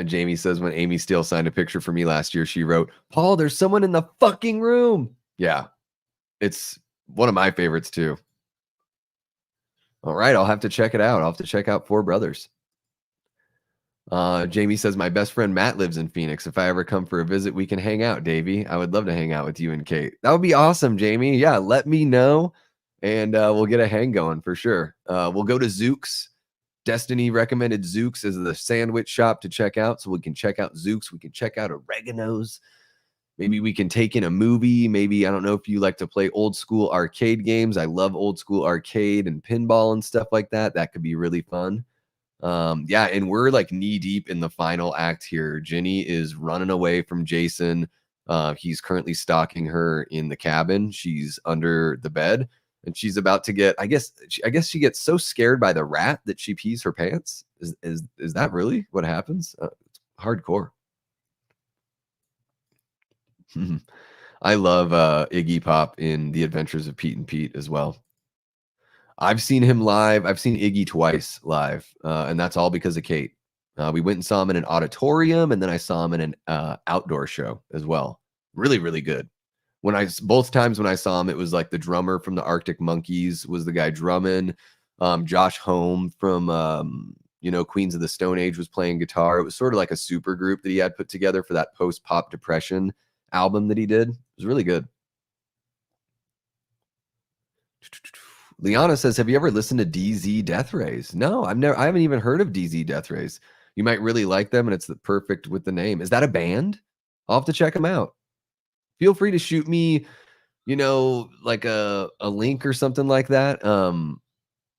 Jamie says, when Amy Steele signed a picture for me last year, she wrote, Paul, there's someone in the fucking room. Yeah. It's one of my favorites too. All right. I'll have to check it out. I'll have to check out Four Brothers. Jamie says, my best friend Matt lives in Phoenix. If I ever come for a visit, we can hang out, Davey. I would love to hang out with you and Kate. That would be awesome, Jamie. Yeah, let me know, and we'll get a hang going for sure. We'll go to Zook's. Destiny recommended Zook's as the sandwich shop to check out, so we can check out Zook's. We can check out Oregano's. Maybe we can take in a movie. Maybe, I don't know if you like to play old school arcade games. I love old school arcade and pinball and stuff like that. That could be really fun. Yeah, and we're like knee deep in the final act here. Ginny is running away from Jason. He's currently stalking her in the cabin. She's under the bed and she's about to get, I guess she gets so scared by the rat that she pees her pants. Is that really what happens? It's hardcore. I love Iggy Pop in The Adventures of Pete and Pete as well. I've seen him live. I've seen Iggy twice live, and that's all because of Kate. We went and saw him in an auditorium, and then I saw him in an outdoor show as well. Really, really good. Both times when I saw him, it was like the drummer from the Arctic Monkeys was the guy drumming. Josh Homme from Queens of the Stone Age was playing guitar. It was sort of like a super group that he had put together for that post-pop depression album that he did. It was really good. Liana says, "Have you ever listened to DZ Death Rays?" No, I haven't even heard of DZ Death Rays. You might really like them, and it's the perfect with the name. Is that a band? I'll have to check them out. Feel free to shoot me, like a link or something like that.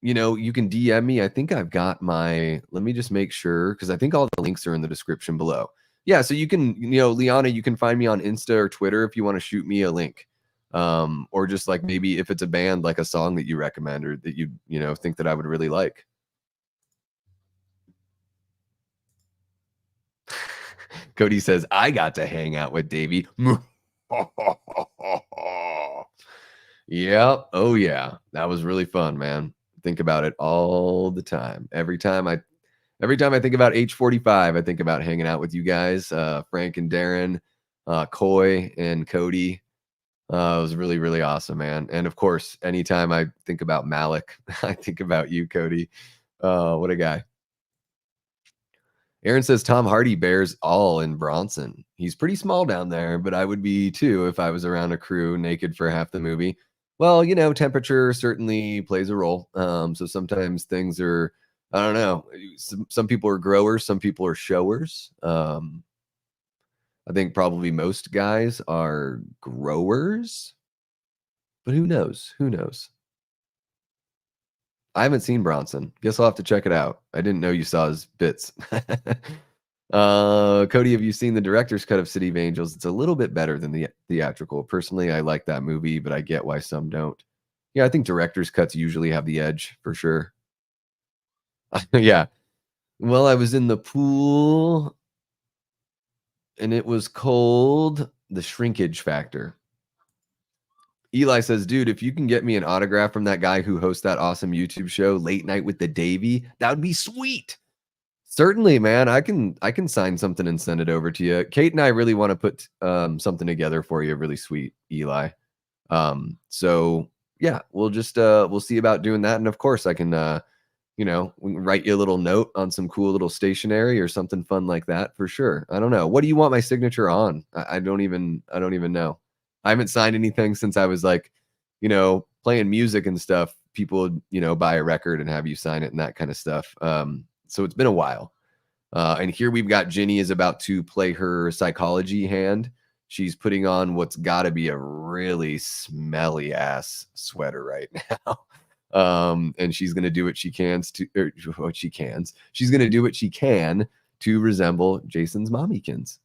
You can DM me. I think I've got let me just make sure because I think all the links are in the description below. Yeah, so you can, Liana, you can find me on Insta or Twitter if you want to shoot me a link. Or just like maybe if it's a band, like a song that you recommend or that you think that I would really like. Cody says, I got to hang out with Davey. Yep. Oh yeah. That was really fun, man. Think about it all the time. Every time I think about H45, I think about hanging out with you guys, Frank and Darren, Coy and Cody. It was really, really awesome, man. And of course, anytime I think about Malik, I think about you, Cody. What a guy. Aaron says Tom Hardy bears all in Bronson. He's pretty small down there, but I would be too if I was around a crew naked for half the movie. Well, temperature certainly plays a role. So sometimes things are, I don't know. Some people are growers, some people are showers. I think probably most guys are growers, but who knows? Who knows? I haven't seen Bronson. Guess I'll have to check it out. I didn't know you saw his bits. Cody, have you seen the director's cut of City of Angels? It's a little bit better than the theatrical. Personally, I like that movie, but I get why some don't. Yeah, I think director's cuts usually have the edge for sure. Yeah. Well, I was in the pool and it was cold. The shrinkage factor. Eli says, dude, if you can get me an autograph from that guy who hosts that awesome YouTube show, Late Night with the Davy, that would be sweet. Certainly, man. I can sign something and send it over to you. Kate and I really want to put something together for you, really sweet, Eli. So yeah, we'll see about doing that. And of course I can we can write you a little note on some cool little stationery or something fun like that for sure. I don't know. What do you want my signature on? I don't even know. I haven't signed anything since I was like, playing music and stuff. People would, buy a record and have you sign it and that kind of stuff. So it's been a while. And here we've got Ginny is about to play her psychology hand. She's putting on what's got to be a really smelly ass sweater right now. And she's going to do what she can She's going to do what she can to resemble Jason's mommykins.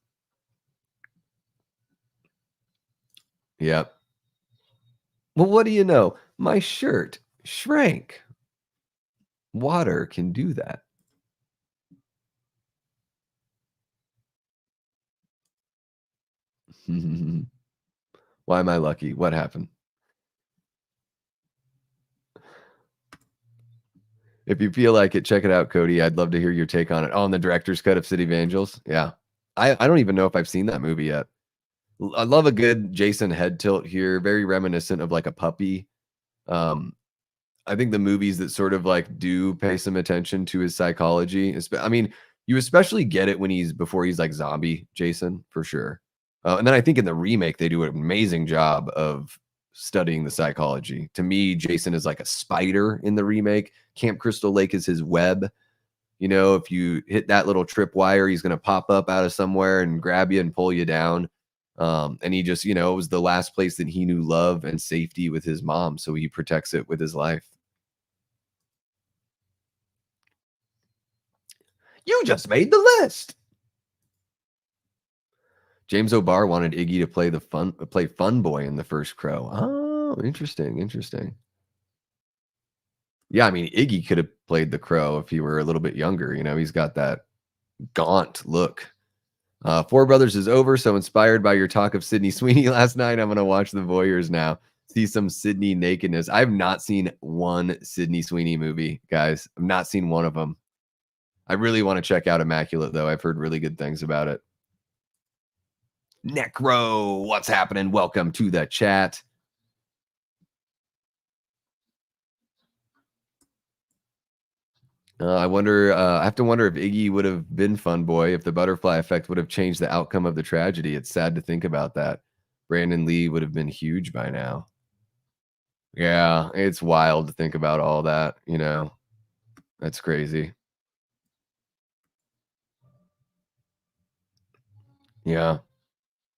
Yep. Well, what do you know? My shirt shrank. Water can do that. Why am I lucky? What happened? If you feel like it, check it out, Cody. I'd love to hear your take on it. Oh, on the director's cut of City of Angels. Yeah. I don't even know if I've seen that movie yet. I love a good Jason head tilt here. Very reminiscent of like a puppy. Um, I think the movies that sort of like do pay some attention to his psychology. I mean, you especially get it when before he's like zombie Jason for sure. And then I think in the remake they do an amazing job of studying the psychology. To me, Jason is like a spider in the remake. Camp Crystal Lake is his web. If you hit that little tripwire, he's going to pop up out of somewhere and grab you and pull you down. And he just, it was the last place that he knew love and safety with his mom. So he protects it with his life. You just made the list. James O'Barr wanted Iggy to play Fun Boy in the first Crow. Oh, interesting. Yeah, I mean, Iggy could have played the Crow if he were a little bit younger. He's got that gaunt look. Four Brothers is over, so inspired by your talk of Sydney Sweeney last night, I'm going to watch The Voyeurs now. See some Sydney nakedness. I've not seen one Sydney Sweeney movie, guys. I've not seen one of them. I really want to check out Immaculate, though. I've heard really good things about it. Necro, what's happening? Welcome to the chat. I have to wonder if Iggy would have been Fun Boy, if the butterfly effect would have changed the outcome of the tragedy. It's sad to think about that. Brandon Lee would have been huge by now. Yeah, it's wild to think about all that, you know? That's crazy. Yeah.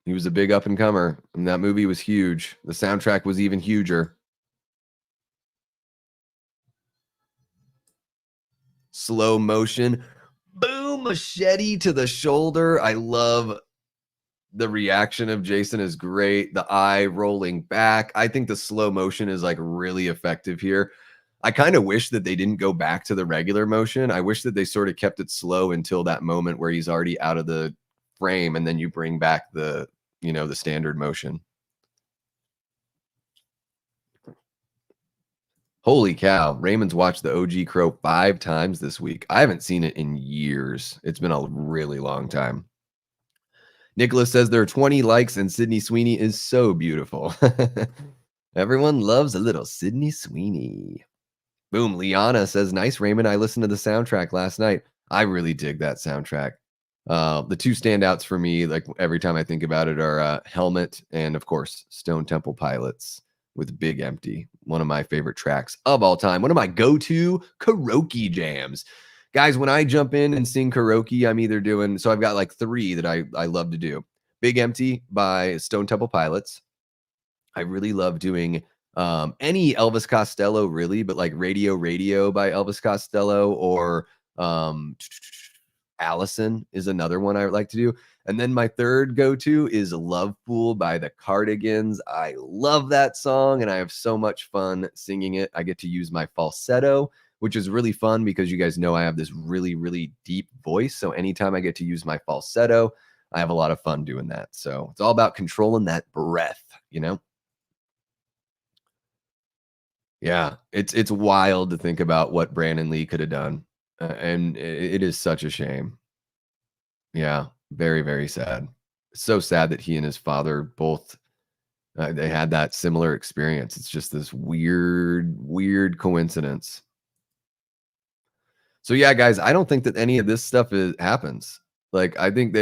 He was a big up and comer, and that movie was huge. The soundtrack was even huger. Slow motion, boom, machete to the shoulder. I love the reaction of Jason is great. The eye rolling back. I think the slow motion is like really effective here. I kind of wish that they didn't go back to the regular motion. I wish that they sort of kept it slow until that moment where he's already out of the frame and then you bring back the, the standard motion. Holy cow. Raymond's watched the OG Crow 5 times this week. I haven't seen it in years. It's been a really long time. Nicholas says there are 20 likes and Sydney Sweeney is so beautiful. Everyone loves a little Sydney Sweeney. Boom. Liana says, nice, Raymond. I listened to the soundtrack last night. I really dig that soundtrack. The two standouts for me, like every time I think about it, are Helmet and, of course, Stone Temple Pilots with Big Empty. One of my favorite tracks of all time. One of my go-to karaoke jams. Guys, when I jump in and sing karaoke, I'm either doing, so I've got like three that I love to do. Big Empty by Stone Temple Pilots. I really love doing any Elvis Costello, really, but like Radio by Elvis Costello or um, Allison is another one I would like to do. And then my third go to is Love Fool by the Cardigans. I love that song and I have so much fun singing it. I get to use my falsetto, which is really fun because you guys know I have this really, really deep voice. So anytime I get to use my falsetto, I have a lot of fun doing that. So it's all about controlling that breath, you know? Yeah, it's wild to think about what Brandon Lee could have done, and it is such a shame. Yeah, very, very sad. So sad that he and his father both, they had that similar experience. It's just this weird, weird coincidence. So, yeah, guys, I don't think that any of this stuff happens. Like, I think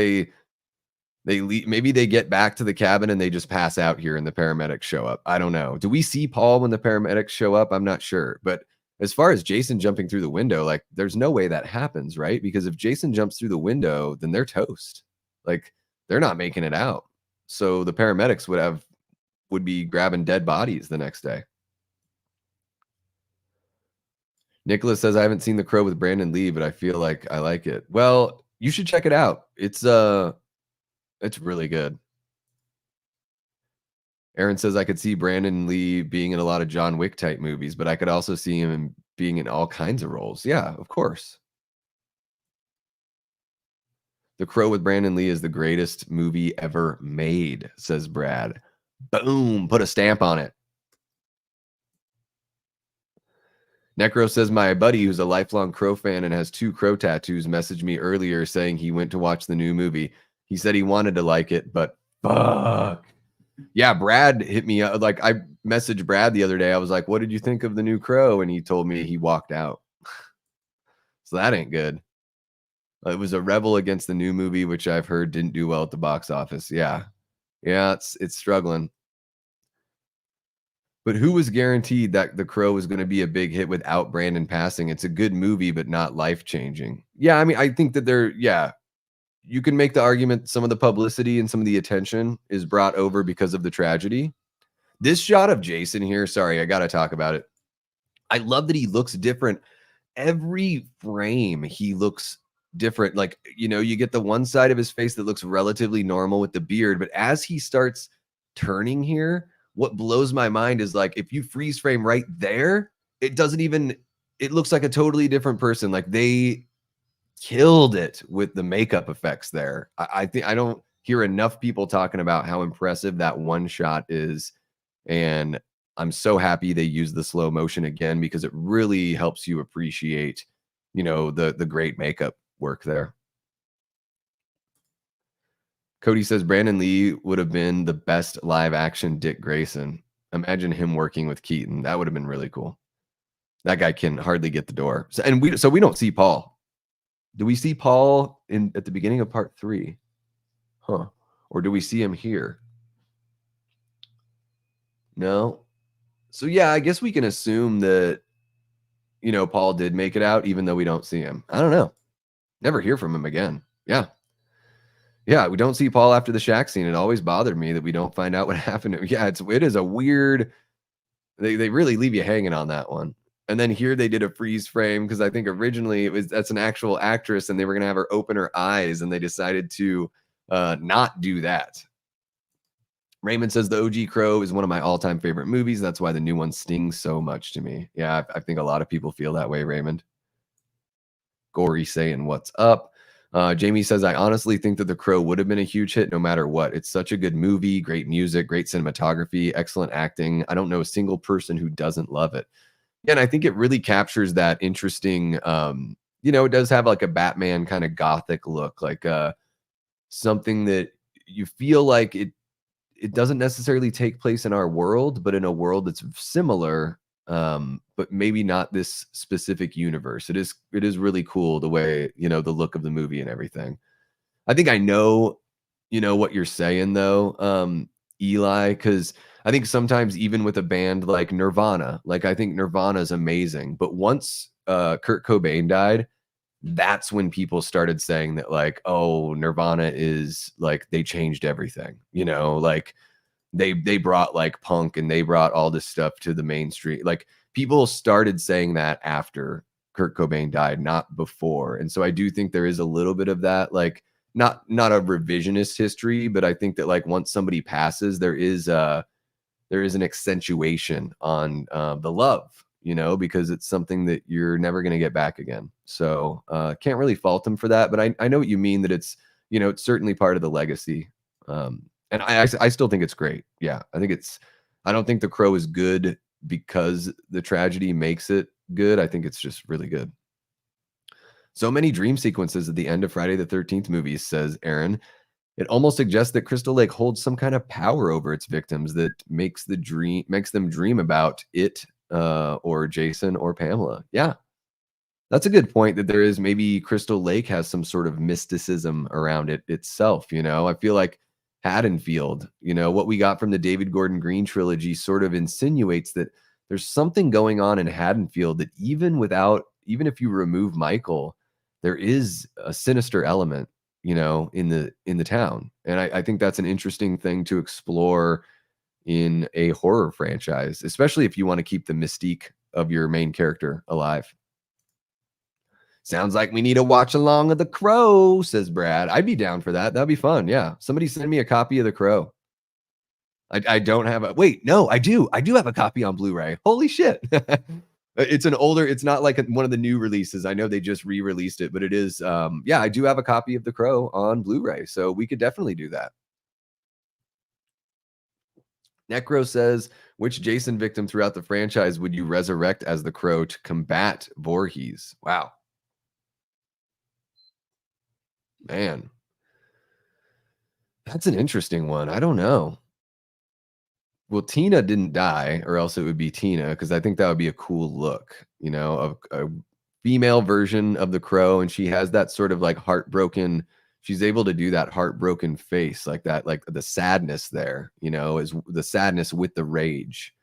maybe they get back to the cabin and they just pass out here and the paramedics show up. I don't know. Do we see Paul when the paramedics show up? I'm not sure. But as far as Jason jumping through the window, like there's no way that happens, right? Because if Jason jumps through the window, then they're toast. Like they're not making it out. So the paramedics would be grabbing dead bodies the next day. Nicholas says I haven't seen The Crow with Brandon Lee, but I feel like I like it. Well, you should check it out. It's really good. Aaron says I could see Brandon Lee being in a lot of John Wick type movies, but I could also see him being in all kinds of roles. Yeah, of course. The Crow with Brandon Lee is the greatest movie ever made, says Brad. Boom, put a stamp on it. Necro says my buddy, who's a lifelong Crow fan and has 2 Crow tattoos, messaged me earlier saying he went to watch the new movie. He said he wanted to like it, but fuck. Yeah, Brad hit me up. Like I messaged Brad the other day. I was like, "What did you think of the new Crow?" And he told me he walked out. So that ain't good. It was a rebel against the new movie, which I've heard didn't do well at the box office. Yeah, yeah, it's struggling. But who was guaranteed that The Crow was going to be a big hit without Brandon passing? It's a good movie, but not life changing. Yeah, I mean, I think that yeah, you can make the argument some of the publicity and some of the attention is brought over because of the tragedy. This shot of Jason here, sorry, I got to talk about it. I love that he looks different. Every frame, he looks different. Like, you get the one side of his face that looks relatively normal with the beard, but as he starts turning here, what blows my mind is like if you freeze frame right there, it looks like a totally different person. Like they killed it with the makeup effects there. I think I don't hear enough people talking about how impressive that one shot is. And I'm so happy they used the slow motion again because it really helps you appreciate, the great makeup work there. Cody says Brandon Lee would have been the best live action Dick Grayson. Imagine him working with Keaton. That would have been really cool. That guy can hardly get the door. So we don't see Paul. Do we see Paul at the beginning of part 3? Huh. Or do we see him here? No. So yeah, I guess we can assume that, Paul did make it out even though we don't see him. I don't know. Never hear from him again. Yeah. Yeah, we don't see Paul after the shack scene. It always bothered me that we don't find out what happened to him. Yeah, it is a weird. They really leave you hanging on that one. And then here they did a freeze frame because I think originally that's an actual actress and they were gonna have her open her eyes and they decided to not do that. Raymond says the OG Crow is one of my all-time favorite movies. That's why the new one stings so much to me. Yeah, I think a lot of people feel that way, Raymond. Gory saying what's up. Jamie says, I honestly think that The Crow would have been a huge hit no matter what. It's such a good movie, great music, great cinematography, excellent acting. I don't know a single person who doesn't love it. And I think it really captures that interesting, it does have like a Batman kind of gothic look, like something that you feel like it doesn't necessarily take place in our world, but in a world that's similar, but maybe not this specific universe. It is really cool the way, the look of the movie and everything. I think I know, what you're saying though, Eli, because I think sometimes even with a band like Nirvana, like I think Nirvana is amazing, but once Kurt Cobain died, that's when people started saying that like, oh, Nirvana is like they changed everything, like they brought like punk and they brought all this stuff to the mainstream. Like people started saying that after Kurt Cobain died, not before. And so I do think there is a little bit of that, like not a revisionist history, but I think that like once somebody passes, there is an accentuation on the love, because it's something that you're never going to get back again. So can't really fault them for that. But I know what you mean that it's, it's certainly part of the legacy. And I still think it's great. Yeah, I don't think The Crow is good because the tragedy makes it good. I think it's just really good. So many dream sequences at the end of Friday the 13th movies, says Aaron. It almost suggests that Crystal Lake holds some kind of power over its victims that makes them dream about it or Jason or Pamela. Yeah, that's a good point that there is maybe Crystal Lake has some sort of mysticism around it itself. I feel like Haddonfield, what we got from the David Gordon Green trilogy sort of insinuates that there's something going on in Haddonfield that even if you remove Michael, there is a sinister element, in the town. And I think that's an interesting thing to explore in a horror franchise, especially if you want to keep the mystique of your main character alive. Sounds like we need a watch along of The Crow, says Brad. I'd be down for that. That'd be fun. Yeah. Somebody send me a copy of The Crow. I don't have a wait. No, I do. I do have a copy on Blu-ray. Holy shit. It's not like one of the new releases. I know they just re-released it, but it is. Yeah, I do have a copy of The Crow on Blu-ray. So we could definitely do that. Necro says, which Jason victim throughout the franchise would you resurrect as The Crow to combat Voorhees? Wow. Man, that's an interesting one. I don't know. Well, Tina didn't die, or else it would be Tina, because I think that would be a cool look, a female version of the Crow, and she has that sort of like heartbroken. She's able to do that heartbroken face, like that, like the sadness there, is the sadness with the rage,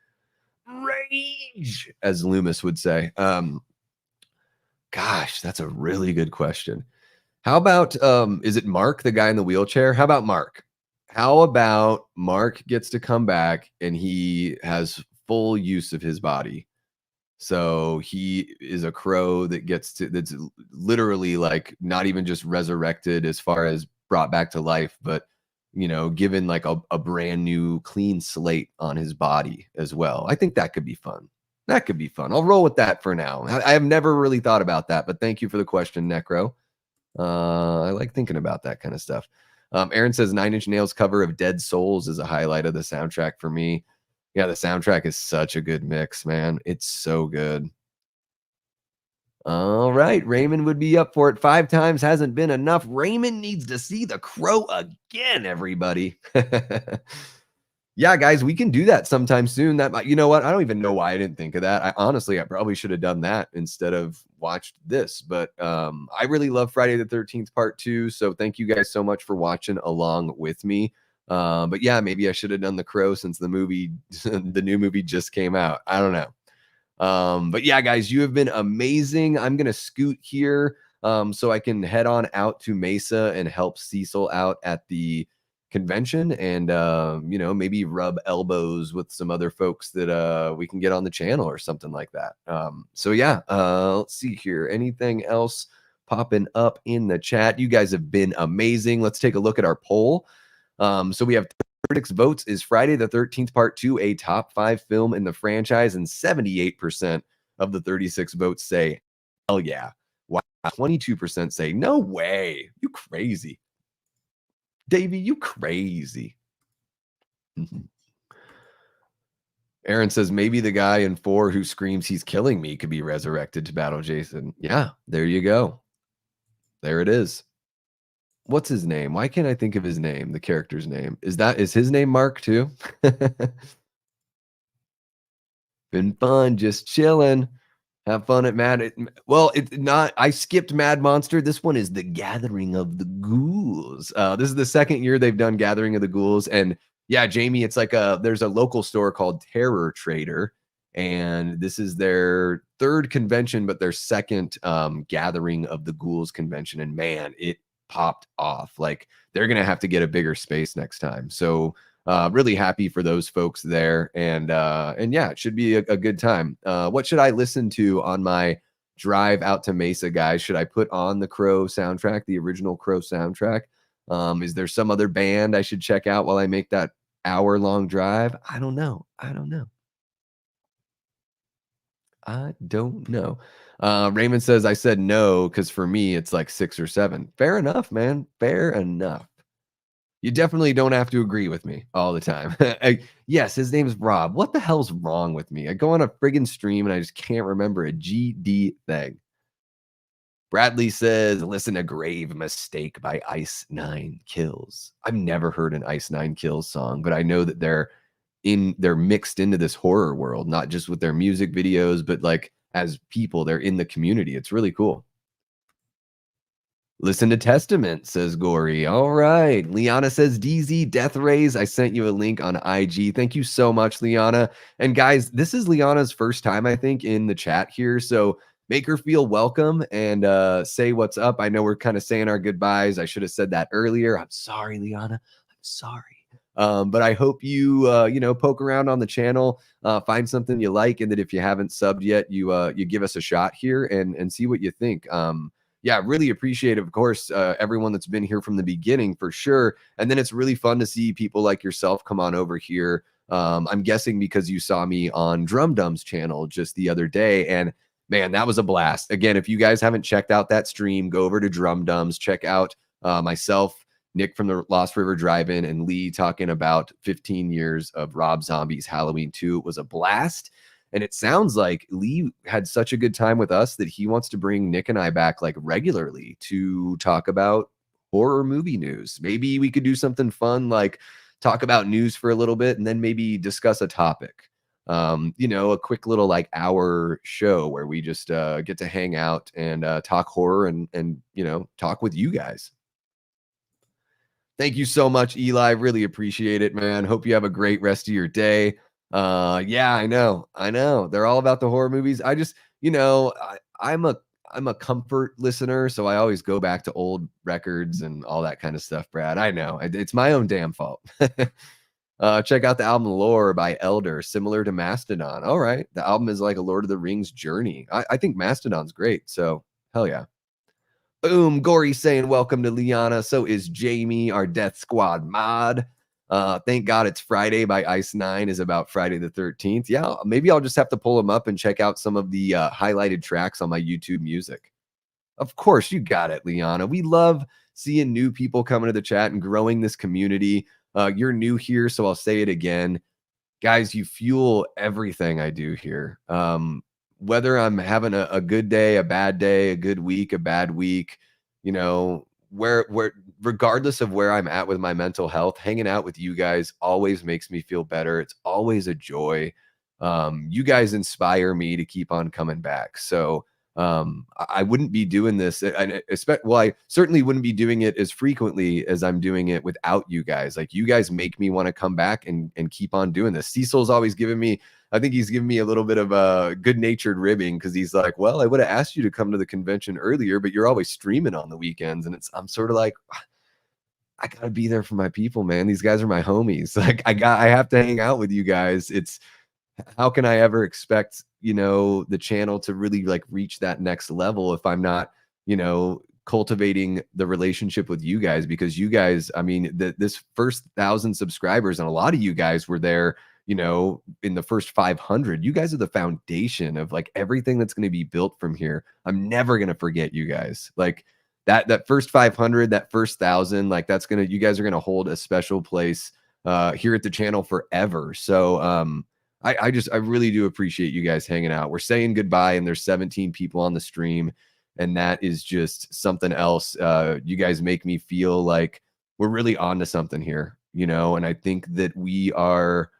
as Loomis would say. Gosh, that's a really good question. How about is it Mark, the guy in the wheelchair? How about Mark? How about Mark gets to come back and he has full use of his body? So he is a crow that's literally like not even just resurrected as far as brought back to life, but given like a brand new clean slate on his body as well. I think that could be fun. That could be fun. I'll roll with that for now. I have never really thought about that, but thank you for the question, Necro. I like thinking about that kind of stuff. Aaron says 9 Inch Nails cover of Dead Souls is a highlight of the soundtrack for me. Yeah, the soundtrack is such a good mix, man. It's so good. All right, Raymond would be up for it. 5 times hasn't been enough. Raymond needs to see The Crow again, everybody. Yeah, guys, we can do that sometime soon. You know what? I don't even know why I didn't think of that. I probably should have done that instead of watched this. But I really love Friday the 13th Part 2. So thank you guys so much for watching along with me. But yeah, maybe I should have done The Crow since the movie, the new movie just came out. I don't know. But yeah, guys, you have been amazing. I'm gonna scoot here so I can head on out to Mesa and help Cecil out at the convention and maybe rub elbows with some other folks that we can get on the channel or something like that. So yeah, let's see here. Anything else popping up in the chat? You guys have been amazing. Let's take a look at our poll. So we have 36 votes. Is Friday the 13th Part 2 a top 5 film in the franchise? And 78% of the 36 votes say, hell yeah. Wow. 22% say, no way. You crazy. Davey, you crazy. Aaron says, maybe the guy in 4 who screams he's killing me could be resurrected to battle Jason. Yeah, there you go. There it is. What's his name? Why can't I think of his name, the character's name? Is his name Mark too? Been fun, just chilling. Have fun at Mad. Well, it's not. I skipped Mad Monster. This one is the Gathering of the Ghouls. This is the second year they've done Gathering of the Ghouls, and yeah, Jamie, it's like there's a local store called Terror Trader, and this is their third convention, but their second Gathering of the Ghouls convention, and man, it popped off. Like they're gonna have to get a bigger space next time. So really happy for those folks there, and yeah, it should be a good time. What should I listen to on my drive out to Mesa, guys? Should I put on the Crow soundtrack, the original Crow soundtrack? Is there some other band I should check out while I make that hour-long drive? I don't know. I don't know. I don't know. Raymond says, I said no because for me, it's like 6 or 7. Fair enough, man. Fair enough. You definitely don't have to agree with me all the time. Yes, his name's Rob. What the hell's wrong with me? I go on a friggin' stream and I just can't remember a GD thing. Bradley says, listen to Grave Mistake by Ice Nine Kills. I've never heard an Ice Nine Kills song, but I know that they're mixed into this horror world, not just with their music videos, but like as people, they're in the community. It's really cool. Listen to Testament, says Gory. All right. Liana says, DZ Death Rays. I sent you a link on IG. Thank you so much, Liana. And guys, this is Liana's first time, I think, in the chat here. So make her feel welcome and say what's up. I know we're kind of saying our goodbyes. I should have said that earlier. I'm sorry, Liana. I'm sorry. But I hope you, poke around on the channel, find something you like, and that if you haven't subbed yet, you give us a shot here and see what you think. Yeah, really appreciate, of course, everyone that's been here from the beginning for sure. And then it's really fun to see people like yourself come on over here. I'm guessing because you saw me on Drum Dum's channel just the other day, and man, that was a blast. Again, if you guys haven't checked out that stream, go over to Drum Dum's, check out myself, Nick from the Lost River Drive-In, and Lee talking about 15 years of Rob Zombie's Halloween 2. It was a blast. And it sounds like Lee had such a good time with us that he wants to bring Nick and I back like regularly to talk about horror movie news. Maybe we could do something fun, like talk about news for a little bit and then maybe discuss a topic. A quick little like hour show where we just get to hang out and talk horror and talk with you guys. Thank you so much, Eli. Really appreciate it, man. Hope you have a great rest of your day. Yeah, I know. They're all about the horror movies. I just, I'm a comfort listener, so I always go back to old records and all that kind of stuff, Brad. I know. It's my own damn fault. Check out the album Lore by Elder, similar to Mastodon. All right. The album is like a Lord of the Rings journey. I think Mastodon's great, so hell yeah. Boom, Gory saying welcome to Liana. So is Jamie, our Death Squad mod. Thank God It's Friday by Ice Nine is about Friday the 13th. Yeah, maybe I'll just have to pull them up and check out some of the highlighted tracks on my YouTube music. Of course, you got it, Liana. We love seeing new people coming to the chat and growing this community. You're new here, so I'll say it again. Guys, you fuel everything I do here. Whether I'm having a good day, a bad day, a good week, a bad week, where regardless of where I'm at with my mental health, hanging out with you guys always makes me feel better. It's always a joy. You guys inspire me to keep on coming back. So I wouldn't be doing this, and well, I certainly wouldn't be doing it as frequently as I'm doing it without you guys. Like, you guys make me want to come back and keep on doing this. Cecil's always given me, I think he's given me a little bit of a good natured ribbing, because he's like, well, I would have asked you to come to the convention earlier, but you're always streaming on the weekends. And I'm sort of like, I gotta be there for my people, man. These guys are my homies. Like, I have to hang out with you guys. It's How can I ever expect, the channel to really like reach that next level if I'm not, cultivating the relationship with you guys? Because you guys, I mean, this first 1,000 subscribers, and a lot of you guys were there, in the first 500. You guys are the foundation of like everything that's going to be built from here. I'm never going to forget you guys. Like, that first 500, that first 1,000, like, you guys are going to hold a special place here at the channel forever. So I really do appreciate you guys hanging out. We're saying goodbye, and there's 17 people on the stream, and that is just something else. You guys make me feel like we're really on to something here, and I think that we are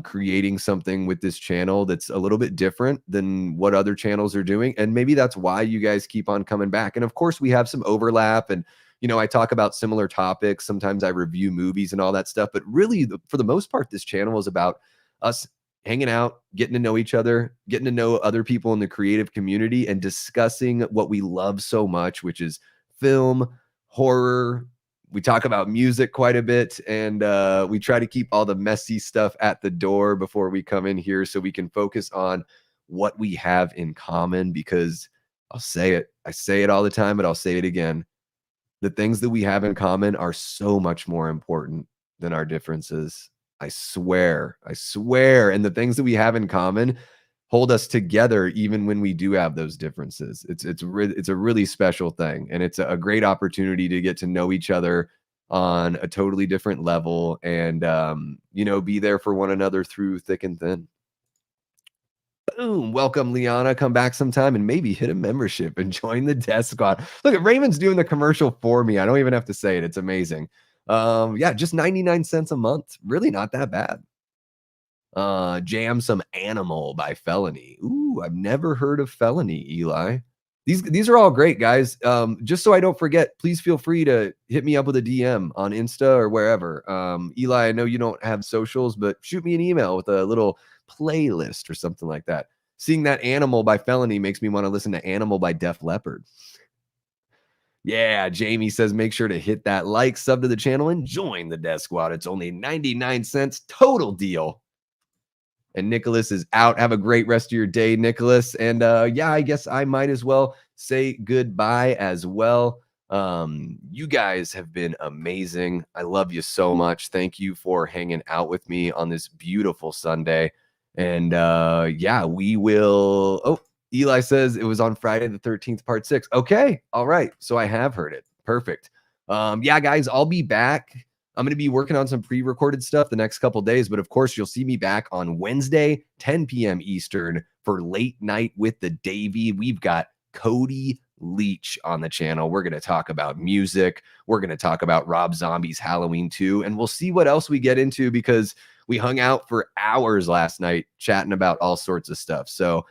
creating something with this channel that's a little bit different than what other channels are doing. And maybe that's why you guys keep on coming back. And of course, we have some overlap, and I talk about similar topics. Sometimes I review movies and all that stuff, but really, for the most part, this channel is about us hanging out, getting to know each other, getting to know other people in the creative community, and discussing what we love so much, which is film, horror. We talk about music quite a bit, and we try to keep all the messy stuff at the door before we come in here, so we can focus on what we have in common. Because I say it all the time, but I'll say it again. The things that we have in common are so much more important than our differences. I swear. And the things that we have in common hold us together even when we do have those differences. It's a really special thing, and it's a great opportunity to get to know each other on a totally different level, and be there for one another through thick and thin. Boom. Welcome, Liana. Come back sometime and maybe hit a membership and join the Death Squad. Look at Raymond's doing the commercial for me. I don't even have to say it. It's amazing. Yeah, just 99 cents a month. Really not that bad. Jam Some Animal by Felony. Ooh, I've never heard of Felony, Eli. These are all great, guys. Just so I don't forget, please feel free to hit me up with a DM on Insta or wherever. Eli, I know you don't have socials, but shoot me an email with a little playlist or something like that. Seeing that Animal by Felony makes me want to listen to Animal by Def Leppard. Yeah, Jamie says make sure to hit that like, sub to the channel, and join the Death Squad. It's only 99 cents, total deal. And Nicholas is out. Have a great rest of your day, Nicholas. And yeah, I guess I might as well say goodbye as well. You guys have been amazing. I love you so much. Thank you for hanging out with me on this beautiful Sunday. And yeah, we will. Oh, Eli says it was on Friday the 13th, part 6. Okay. All right. So I have heard it. Perfect. Yeah, guys, I'll be back. I'm going to be working on some pre-recorded stuff the next couple days, but of course, you'll see me back on Wednesday, 10 p.m. Eastern for Late Night with the Davey. We've got Cody Leach on the channel. We're going to talk about music. We're going to talk about Rob Zombie's Halloween 2, and we'll see what else we get into, because we hung out for hours last night chatting about all sorts of stuff. So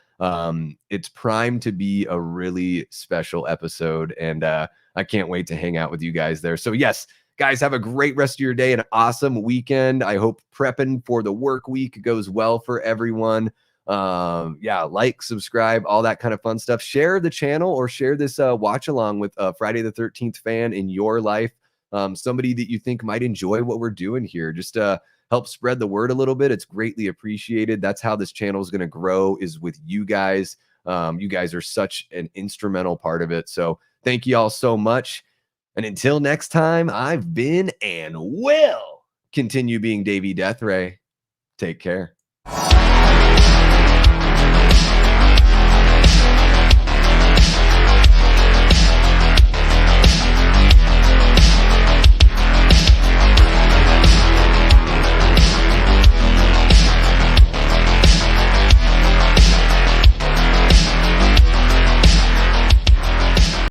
it's primed to be a really special episode, and I can't wait to hang out with you guys there. So yes, guys, have a great rest of your day, an awesome weekend. I hope prepping for the work week goes well for everyone. Yeah, like, subscribe, all that kind of fun stuff. Share the channel, or share this watch along with a Friday the 13th fan in your life. Somebody that you think might enjoy what we're doing here. Just help spread the word a little bit. It's greatly appreciated. That's how this channel is going to grow, is with you guys. You guys are such an instrumental part of it. So thank you all so much. And until next time, I've been and will continue being Davey Deathray. Take care.